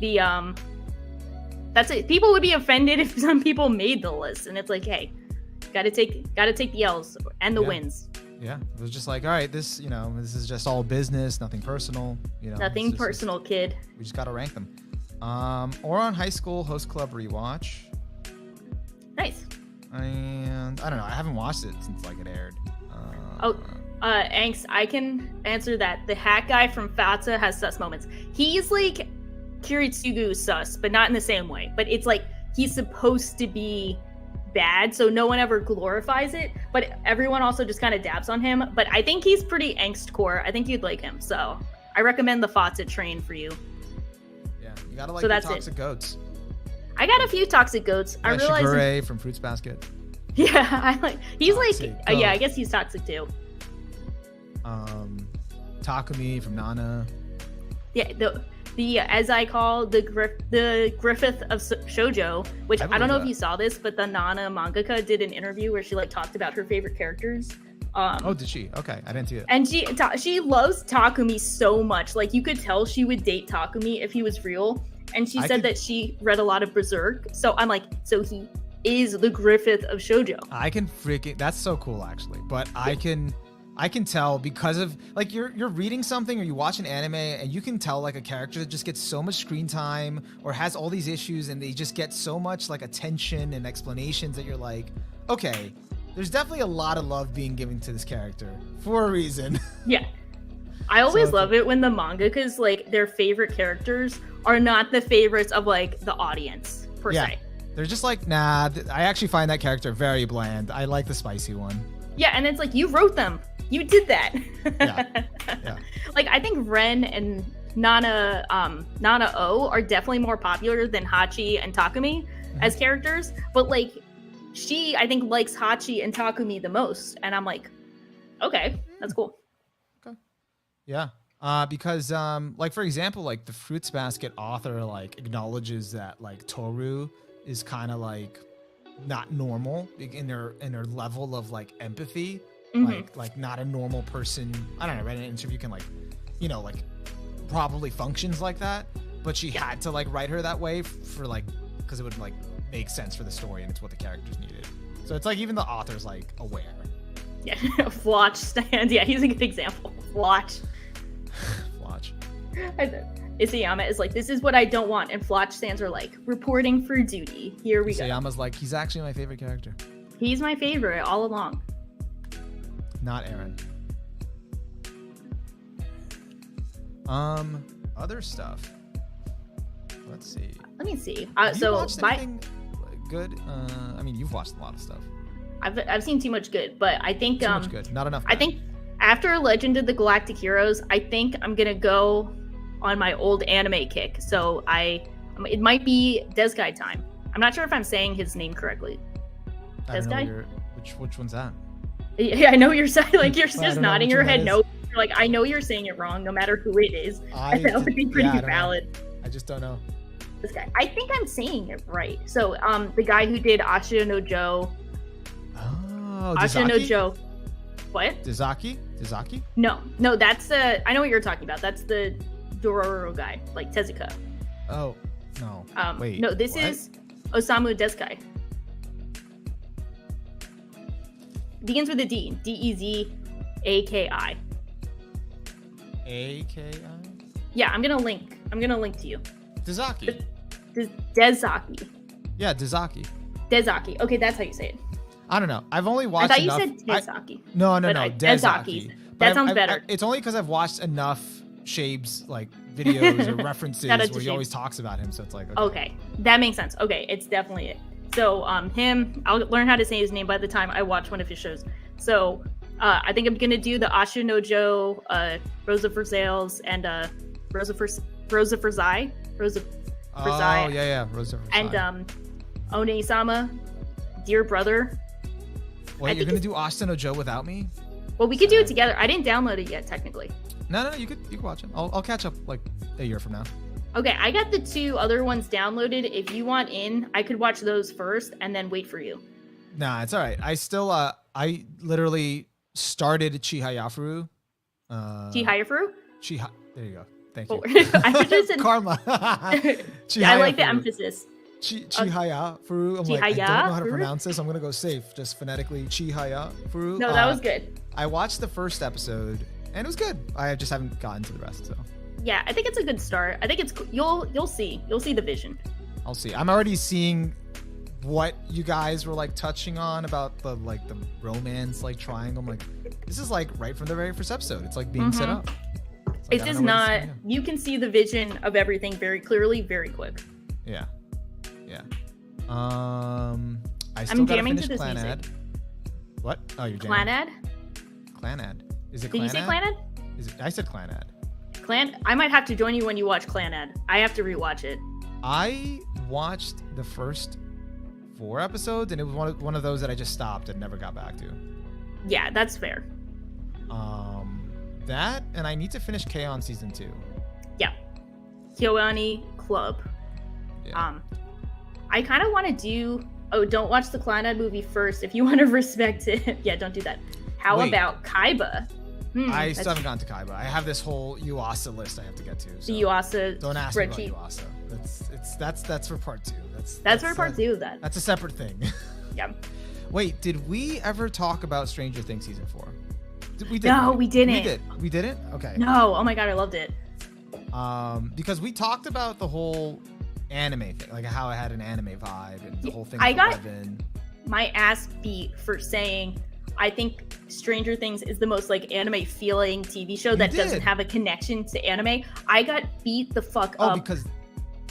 the that's it. People would be offended if some people made the list, and it's like, hey, gotta take the L's and the wins. Yeah, it was just like, all right, this this is just all business, nothing personal. Nothing personal, kid. We just gotta rank them. Or on High School Host Club rewatch. Nice. And I don't know. I haven't watched it since like it aired. Angst, I can answer that. The hat guy from FATA has sus moments. He's like Kiritsugu sus, but not in the same way. But it's like he's supposed to be bad, so no one ever glorifies it. But everyone also just kind of dabs on him. But I think he's pretty angst core. I think you'd like him. So I recommend the FATA train for you. Yeah, you gotta like the toxic goats. I got a few toxic goats. I realized Shigure from Fruits Basket. Yeah, I like. He's toxic like, yeah, I guess he's toxic too. Takumi from Nana. Yeah, the as I call the Griffith of Shoujo, which I don't know if you saw this, but the Nana mangaka did an interview where she like talked about her favorite characters. Did she? Okay, I didn't see it. And she loves Takumi so much. Like you could tell she would date Takumi if he was real. And she said that she read a lot of Berserk. So I'm like, so he is the Griffith of Shoujo. That's so cool actually. But I can tell because of like you're reading something or you watch an anime and you can tell like a character that just gets so much screen time or has all these issues and they just get so much like attention and explanations that you're like, okay, there's definitely a lot of love being given to this character for a reason. Yeah. I always love it when the mangakas like their favorite characters are not the favorites of like the audience per se. They're just like, nah, I actually find that character very bland. I like the spicy one. Yeah, and it's like you wrote them. You did that. Yeah. Like I think Ren and Nana O are definitely more popular than Hachi and Takumi as characters, but like she I think likes Hachi and Takumi the most, and I'm like, okay, that's cool. Yeah, because like for example, like the Fruits Basket author like acknowledges that like Toru is kind of like not normal in their level of like empathy, like not a normal person. I don't know. Read an interview can like, like probably functions like that, but she had to like write her that way for like because it would like make sense for the story and it's what the characters needed. So it's like even the author's like aware. Yeah, Flotch stand. Yeah, he's a good example. Flotch. Isayama is like, this is what I don't want, and Flotch stands are like, reporting for duty. Here we go. Isayama's like, he's actually my favorite character. He's my favorite all along. Not Aaron. Other stuff. Let's see. Let me see. Have you watched anything good? I mean, you've watched a lot of stuff. I've seen too much good, but I think too much good, not enough. Bad. I think after Legend of the Galactic Heroes, I think I'm gonna go on my old anime kick. So it might be Deskai time. I'm not sure if I'm saying his name correctly. Deskai? Which one's that? Yeah, I know you're saying like you're just nodding your head. No, you're like I know you're saying it wrong, no matter who it is. That would be pretty valid. I just don't know. This guy. I think I'm saying it right. So the guy who did Ashina no Joe. Oh, Ashina no Joe. What? Dizaki? No, that's I know what you're talking about. That's the Dororo guy, like Tezuka. Oh, no. Wait. No, this is Osamu Dezkai. Begins with a D. D-E-Z-A-K-I. A-K-I? Yeah, I'm gonna link to you. Dezaki. Dezaki. Yeah, Dezaki. Dezaki. Okay, that's how you say it. I don't know. I've only watched enough. I thought you said Dezaki. No. Dezaki. That sounds better. It's only because I've watched enough Shabe's like videos or references where he always talks about him. So it's like, okay, that makes sense. Okay, it's definitely it. So him, I'll learn how to say his name by the time I watch one of his shows. So I think I'm gonna do the Asha no Joe, Rosa for Sales, and Rosa for Zai. Oh yeah, Rosa for Zai. And One-sama, Dear Brother. Wait, you're gonna do Ashita no Joe without me? Well, we could do it together. I didn't download it yet, technically. No, you could watch it. I'll catch up like a year from now. Okay, I got the 2 other ones downloaded. If you want in, I could watch those first and then wait for you. Nah, it's all right. I still I literally started Chihayafuru. Chihayafuru? There you go. Thank you. I just said Karma. I like the emphasis. Chihayafuru. I'm like, I don't know how to pronounce this. I'm gonna go safe, just phonetically. Chihayafuru. No, that was good. I watched the first episode and it was good. I just haven't gotten to the rest. So yeah, I think it's a good start. I think it's you'll see the vision. I'll see. I'm already seeing what you guys were like touching on about the romance like triangle. I'm like, this is like right from the very first episode. It's like being set up. It does not. You can see the vision of everything very clearly, very quick. Yeah. I still gotta finish Clanad. What? Oh, you're Clanad? Clanad. Is it Clanad? Did you say Clanad? I said Clanad. I might have to join you when you watch Clanad. I have to rewatch it. I watched the first 4 episodes, and it was one of those that I just stopped and never got back to. Yeah, that's fair. That, and I need to finish K-On! Season 2. Yeah. Kyoani Club. Yeah. I kind of want to do... Oh, don't watch the Clanad movie first if you want to respect it. Yeah, don't do that. How about Kaiba? I still haven't gotten to Kaiba. I have this whole Yuasa list I have to get to. So the Yuasa don't ask me about Yuasa. That's for part 2. That's for part 2 of that. That's a separate thing. Yeah. Wait, did we ever talk about Stranger Things season 4? We did. No, we didn't. We didn't? Okay. No. Oh my god, I loved it. Because we talked about the whole anime thing, like how it had an anime vibe and the whole thing. I got my ass beat for saying I think Stranger Things is the most like anime feeling TV show that doesn't have a connection to anime. I got beat the fuck up. Oh, because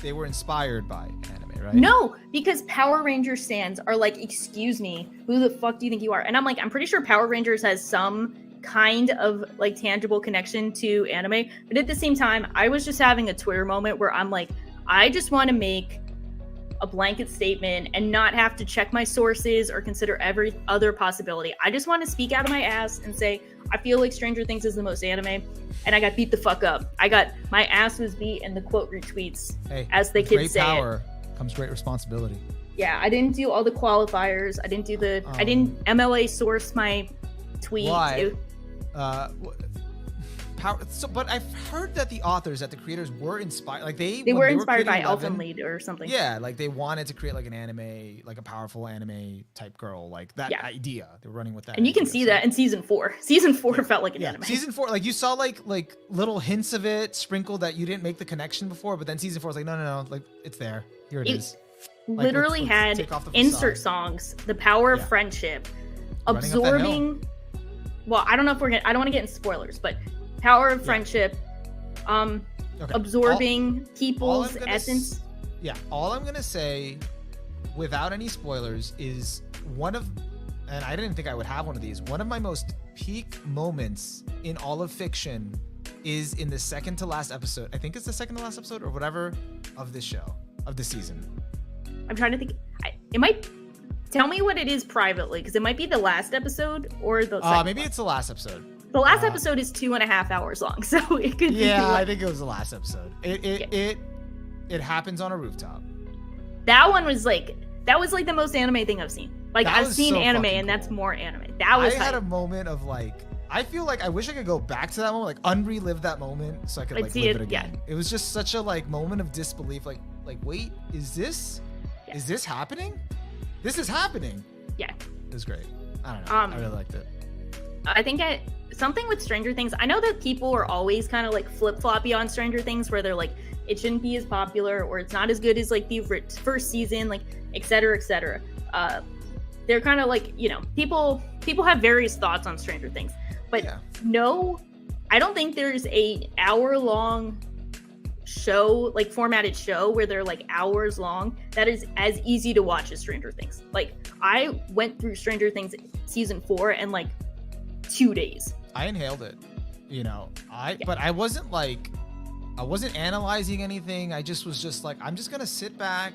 they were inspired by anime, right? No, because Power Ranger stands are like, excuse me, who the fuck do you think you are? And I'm like, I'm pretty sure Power Rangers has some kind of like tangible connection to anime. But at the same time, I was just having a Twitter moment where I'm like, I just want to make a blanket statement and not have to check my sources or consider every other possibility. I just want to speak out of my ass and say, I feel like Stranger Things is the most anime, and I got beat the fuck up. My ass was beat and the quote retweets, as the kids say. Great power comes great responsibility. Yeah, I didn't do all the qualifiers. I didn't do I didn't MLA source my tweet. Why? But I've heard that the creators were inspired. Like they were inspired by Elfen Lied or something. Yeah, like they wanted to create like an anime, like a powerful anime type girl, like that idea. They're running with that. And you can see that in season 4. Season 4 felt like an anime. Season 4, like you saw like little hints of it sprinkled that you didn't make the connection before, but then season 4 is like no, like it's there. Here it is. Like, literally had insert songs, the power of friendship, absorbing. Well, I don't know if I don't want to get into spoilers, but power of friendship, absorbing people's essence. All I'm gonna say, without any spoilers, is and I didn't think I would have one of these. One of my most peak moments in all of fiction is in the second to last episode. I think it's the second to last episode or whatever of this show, of the season. I'm trying to think. It might. Tell me what it is privately, because it might be the last episode or the second maybe it's the last episode. The last episode is 2.5 hours long, so it could be. Yeah, I think it was the last episode. It happens on a rooftop. That was the most anime thing I've seen. Like I've seen anime, and that's more anime. I had a moment of like, I feel like I wish I could go back to that moment, like unrelive that moment, so I could like live it again. Yeah. It was just such a like moment of disbelief. Like wait, is this happening? This is happening. Yeah, it was great. I don't know. I really liked it. I think something with Stranger Things, I know that people are always kind of like flip-floppy on Stranger Things, where they're like, it shouldn't be as popular, or it's not as good as like the first season, like et cetera, et cetera. They're kind of like, people have various thoughts on Stranger Things, but no, I don't think there's a hour-long show, like formatted show, where they're like hours long, that is as easy to watch as Stranger Things. Like I went through Stranger Things season 4 in like 2 days. I inhaled it, but I wasn't analyzing anything. I just was just like, I'm just gonna sit back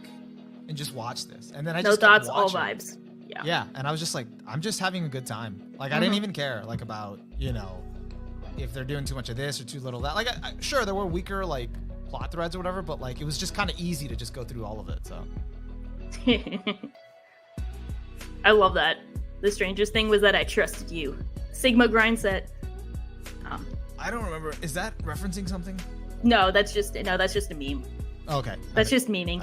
and just watch this. And then I No just kept thoughts, all watching. vibes. Yeah. Yeah, and I was just like, I'm just having a good time. Like, I didn't even care, like, about, you know, if they're doing too much of this or too little of that. Like, sure, there were weaker, like, plot threads or whatever, but, like, it was just kind of easy to just go through all of it, so. I love that. The strangest thing was that I trusted you. Sigma grind set. I don't remember. Is that referencing something? No, that's just a meme. Okay. That's just memeing.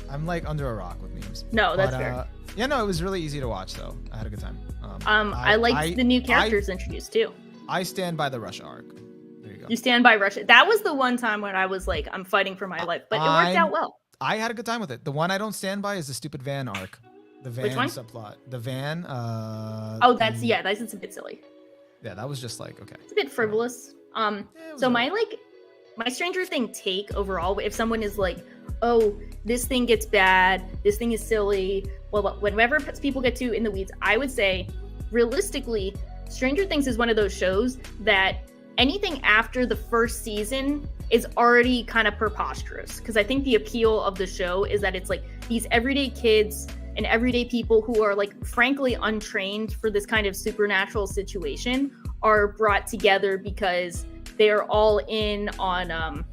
I'm like under a rock with memes. No, that's fair. Yeah, no, it was really easy to watch though. I had a good time. I liked the new characters introduced too. I stand by the Russia arc. There you go. You stand by Russia. That was the one time when I was like, I'm fighting for my life, but it worked out well. I had a good time with it. The one I don't stand by is the stupid van arc. The van subplot. The van. That's a bit silly. Yeah, that was just like, okay. It's a bit frivolous. So my Stranger Thing take overall, if someone is like, oh, this thing gets bad, this thing is silly, well, whenever people get too in the weeds, I would say, realistically, Stranger Things is one of those shows that anything after the first season is already kind of preposterous. Because I think the appeal of the show is that it's like these everyday kids and everyday people who are like frankly untrained for this kind of supernatural situation are brought together because they're all in on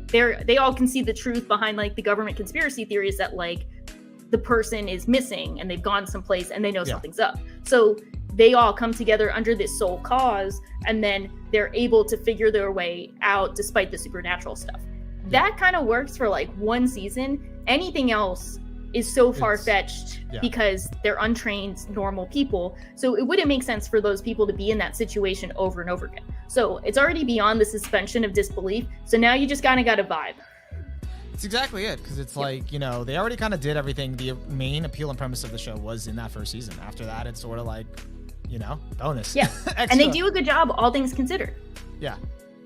they all can see the truth behind like the government conspiracy theories that like the person is missing and they've gone someplace and they know something's up. So they all come together under this sole cause and then they're able to figure their way out despite the supernatural stuff. That kind of works for like one season. Anything else is so far-fetched because they're untrained, normal people. So it wouldn't make sense for those people to be in that situation over and over again. So it's already beyond the suspension of disbelief. So now you just kind of got to vibe. It's exactly it, because it's like, you know, they already kind of did everything. The main appeal and premise of the show was in that first season. After that, it's sort of like, you know, bonus. Yeah, and they do a good job, all things considered. Yeah.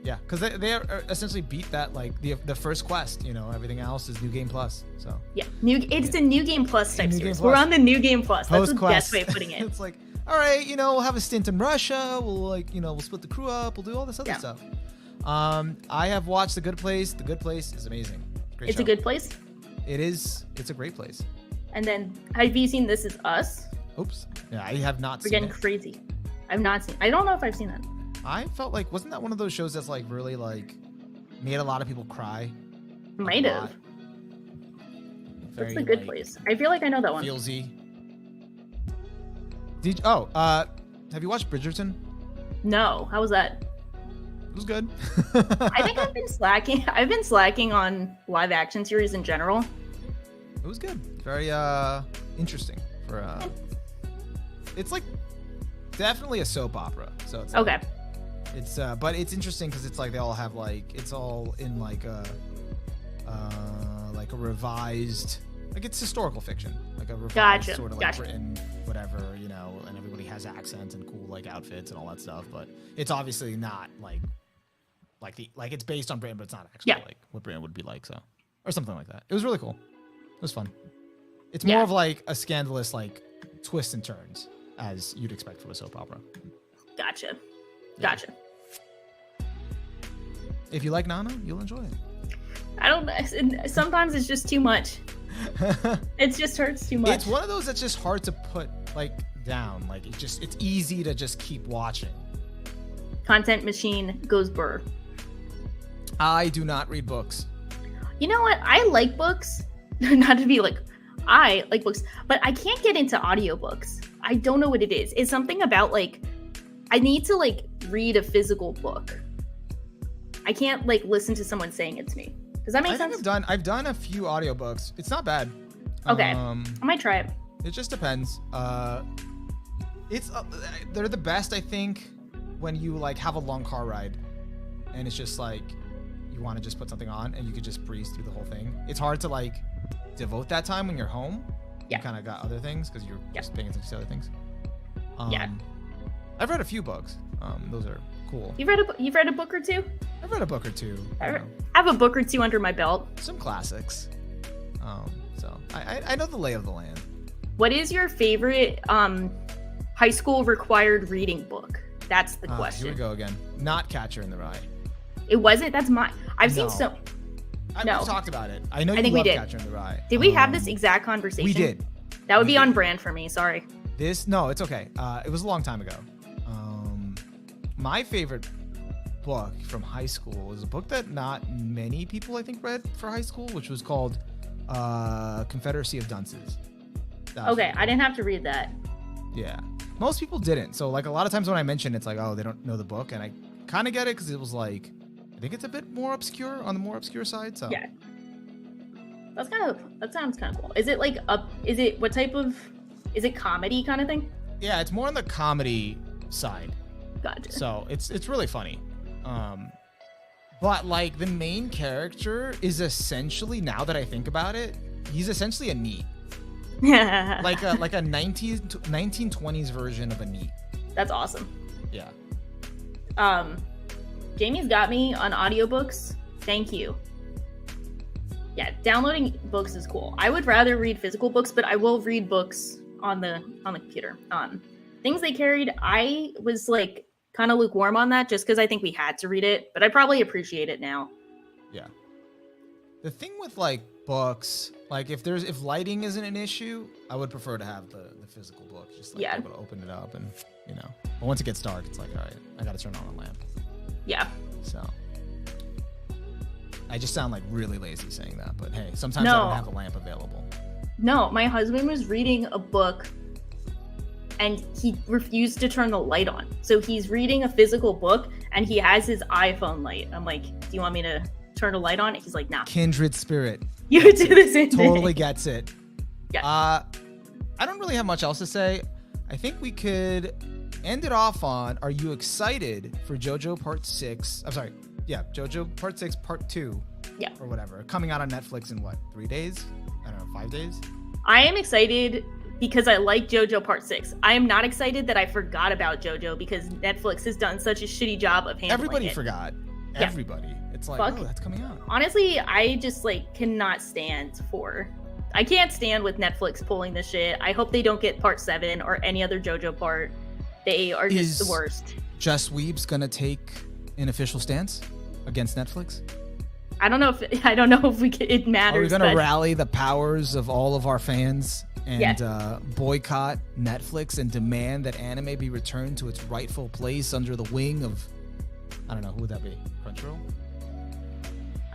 Yeah, because they essentially beat that, like, the first quest, you know, everything else is New Game Plus, so. Yeah, it's a New Game Plus type series. We're on the New Game Plus. That's the best way of putting it. It's like, all right, you know, we'll have a stint in Russia, we'll, like, you know, we'll split the crew up, we'll do all this other stuff. I have watched The Good Place. The Good Place is amazing. It's a good place? It is. It's a great place. And then, have you seen This Is Us? Oops. Yeah, I have not seen it. We're getting crazy. I've not seen I don't know if I've seen that. I felt like, wasn't that one of those shows that's like really like made a lot of people cry? Might have. That's The Good Place. I feel like I know that one. Feelsy. Have you watched Bridgerton? No. How was that? It was good. I think I've been slacking. I've been slacking on live action series in general. It was good. Very interesting. It's like definitely a soap opera. So it's okay. It's but it's interesting because it's like they all have like it's all in like a revised, like it's historical fiction, like a revised sort of like Britain, whatever, you know, and everybody has accents and cool like outfits and all that stuff, but it's obviously not like it's based on Britain, but it's not actually like what Britain would be like, so, or something like that. It was really cool. It was fun. It's more of like a scandalous like twists and turns as you'd expect from a soap opera. Gotcha. If you like Nana, you'll enjoy it. I don't know. Sometimes it's just too much. It just hurts too much. It's one of those that's just hard to put like down. Like it's easy to just keep watching. Content machine goes burr. I do not read books. You know what? I like books. Not to be like, I like books, but I can't get into audiobooks. I don't know what it is. It's something about like, I need to like read a physical book. I can't like listen to someone saying it to me. Does that make sense? I've done a few audiobooks. It's not bad. Okay. I might try it. It just depends. They're the best, I think, when you like have a long car ride and it's just like you want to just put something on and you could just breeze through the whole thing. It's hard to like devote that time when you're home. You kind of got other things because you're just paying attention to other things. I've read a few books. Those are cool. You've read a book or two? I've read a book or two. I have a book or two under my belt. Some classics. So I know the lay of the land. What is your favorite high school required reading book? That's the question. Here we go again. Not Catcher in the Rye. It wasn't? That's mine. I've seen some. No. We've talked about it. I know you think we love did. Catcher in the Rye. Did we have this exact conversation? We did. That would be on brand for me. Sorry. No, it's okay. It was a long time ago. My favorite book from high school is a book that not many people, I think, read for high school, which was called Confederacy of Dunces. Okay, I didn't have to read that. Yeah. Most people didn't. So, like, a lot of times when I mention it's like, oh, they don't know the book. And I kind of get it because it was like, I think it's a bit more obscure, on the more obscure side. So yeah. That sounds kind of cool. Is it like is it comedy kind of thing? Yeah, it's more on the comedy side. Gotcha. So it's really funny. But like the main character is essentially, now that I think about it, he's essentially a NEET. like a 1920s version of a NEET. That's awesome. Yeah. Jamie's got me on audiobooks. Thank you. Yeah, downloading books is cool. I would rather read physical books, but I will read books on the computer. Things They Carried, I was like kind of lukewarm on that just because I think we had to read it, but I probably appreciate it now. Yeah. The thing with like books, like if lighting isn't an issue, I would prefer to have the physical book. Just like able to open it up and But once it gets dark, it's like, all right, I gotta turn on a lamp. Yeah. So I just sound like really lazy saying that, but hey, sometimes I don't have a lamp available. No, my husband was reading a book and he refused to turn the light on. So he's reading a physical book and he has his iPhone light. I'm like, do you want me to turn the light on? He's like, nah. Kindred spirit. You do the same thing. Totally gets it. Yeah. I don't really have much else to say. I think we could end it off on, are you excited for JoJo Part 6? I'm sorry. Yeah, JoJo Part 6, Part 2. Yeah. Or whatever. Coming out on Netflix in what, 3 days? I don't know, 5 days? I am excited because I like JoJo Part 6. I am not excited that I forgot about JoJo because Netflix has done such a shitty job of handling Everybody it. forgot. Yeah. Everybody. It's like, oh, that's coming out. Honestly, I just cannot stand I can't stand with Netflix pulling this shit. I hope they don't get Part 7 or any other JoJo part. They are just the worst. Just Weebs gonna take an official stance against Netflix? I don't know if it matters. Are we gonna rally the powers of all of our fans and boycott Netflix and demand that anime be returned to its rightful place under the wing of, I don't know, who would that be? Crunchyroll?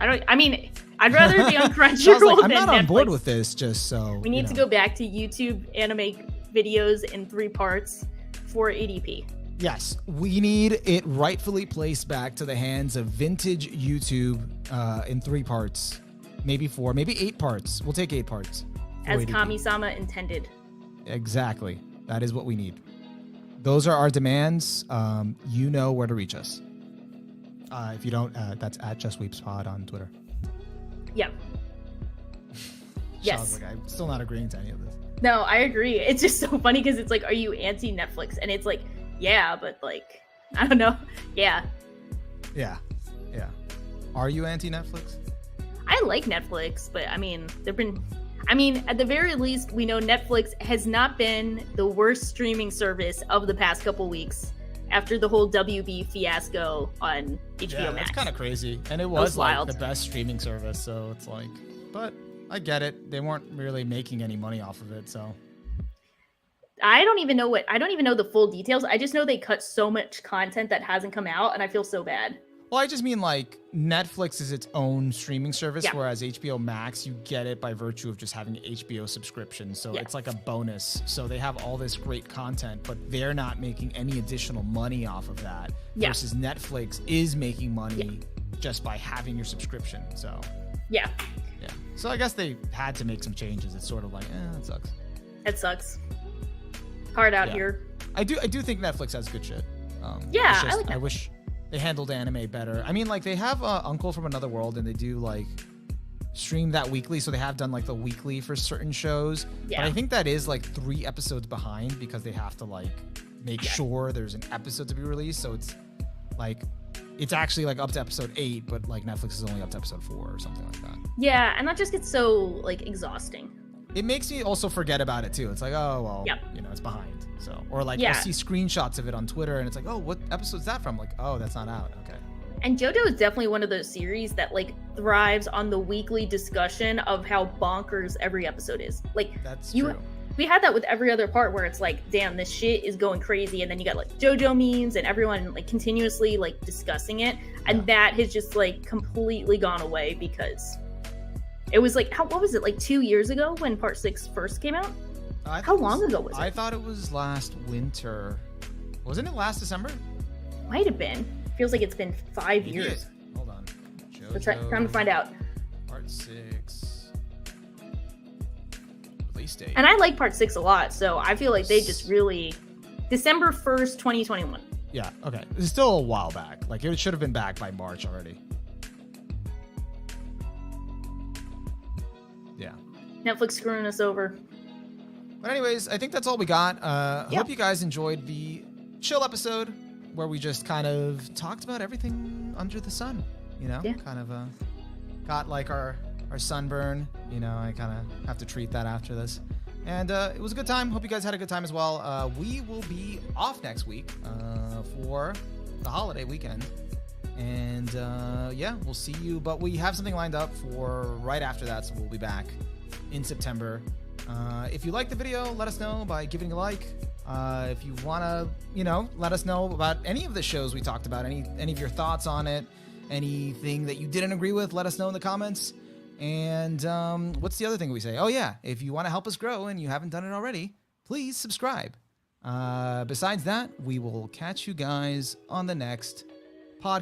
I'd rather be on Crunchyroll I'm than not on Netflix. board with this, just so we need to go back to YouTube anime videos in 3 parts for 80p. Yes, we need it rightfully placed back to the hands of vintage YouTube in 3 parts, maybe 4, maybe 8 parts. We'll take 8 parts. As Kami-sama intended. Exactly. That is what we need. Those are our demands. You know where to reach us. If you don't, that's at JustWeepsPod on Twitter. Yep. Yes. I'm still not agreeing to any of this. No, I agree. It's just so funny because it's like, are you anti-Netflix? And it's like, yeah, but like, I don't know. Yeah. Yeah. Yeah. Are you anti-Netflix? I like Netflix, but at the very least, we know Netflix has not been the worst streaming service of the past couple weeks after the whole WB fiasco on HBO Max. That's kind of crazy. And it was like the best streaming service, so it's like, but I get it. They weren't really making any money off of it, so. I don't even know the full details. I just know they cut so much content that hasn't come out, and I feel so bad. Well, I just mean like Netflix is its own streaming service, whereas HBO Max, you get it by virtue of just having an HBO subscription. So it's like a bonus. So they have all this great content, but they're not making any additional money off of that. Versus Netflix is making money just by having your subscription. So yeah. So I guess they had to make some changes. It's sort of like, that sucks. It sucks. Hard out here. I do think Netflix has good shit. I wish they handled anime better. I mean, like they have Uncle from Another World, and they do like stream that weekly. So they have done like the weekly for certain shows. Yeah. But I think that is like 3 episodes behind because they have to like make sure there's an episode to be released. So it's like it's actually like up to episode 8, but like Netflix is only up to episode 4 or something like that. Yeah, and that just gets so like exhausting. It makes me also forget about it too. It's like, oh well, it's behind. So or like I'll see screenshots of it on Twitter, and it's like, oh, what episode is that from? Like, oh, that's not out. Okay. And JoJo is definitely one of those series that like thrives on the weekly discussion of how bonkers every episode is. Like That's true. We had that with every other part where it's like, damn, this shit is going crazy, and then you got like JoJo memes and everyone like continuously like discussing it, and that has just like completely gone away because it was like what was it, like 2 years ago when Part 6 first came out? How long ago was it? I thought it was last winter. Wasn't it last December? Might have been. Feels like it's been 5 years. Hold on. JoJo, time to find out. Part 6. Release date. And I like Part 6 a lot, so I feel like they just really... December 1st, 2021. Yeah, okay. It's still a while back. Like, it should have been back by March already. Yeah. Netflix screwing us over. But anyways, I think that's all we got. Hope you guys enjoyed the chill episode where we just kind of talked about everything under the sun, you know? Yeah. Kind of got like our sunburn, you know, I kind of have to treat that after this. And it was a good time. Hope you guys had a good time as well. We will be off next week for the holiday weekend. And yeah, we'll see you. But we have something lined up for right after that, so we'll be back in September. If you like the video, let us know by giving a like. If you want to, you know, let us know about any of the shows we talked about, any of your thoughts on it, anything that you didn't agree with, let us know in the comments. And what's the other thing we say? Oh, yeah, if you want to help us grow and you haven't done it already, please subscribe. Besides that, we will catch you guys on the next podcast.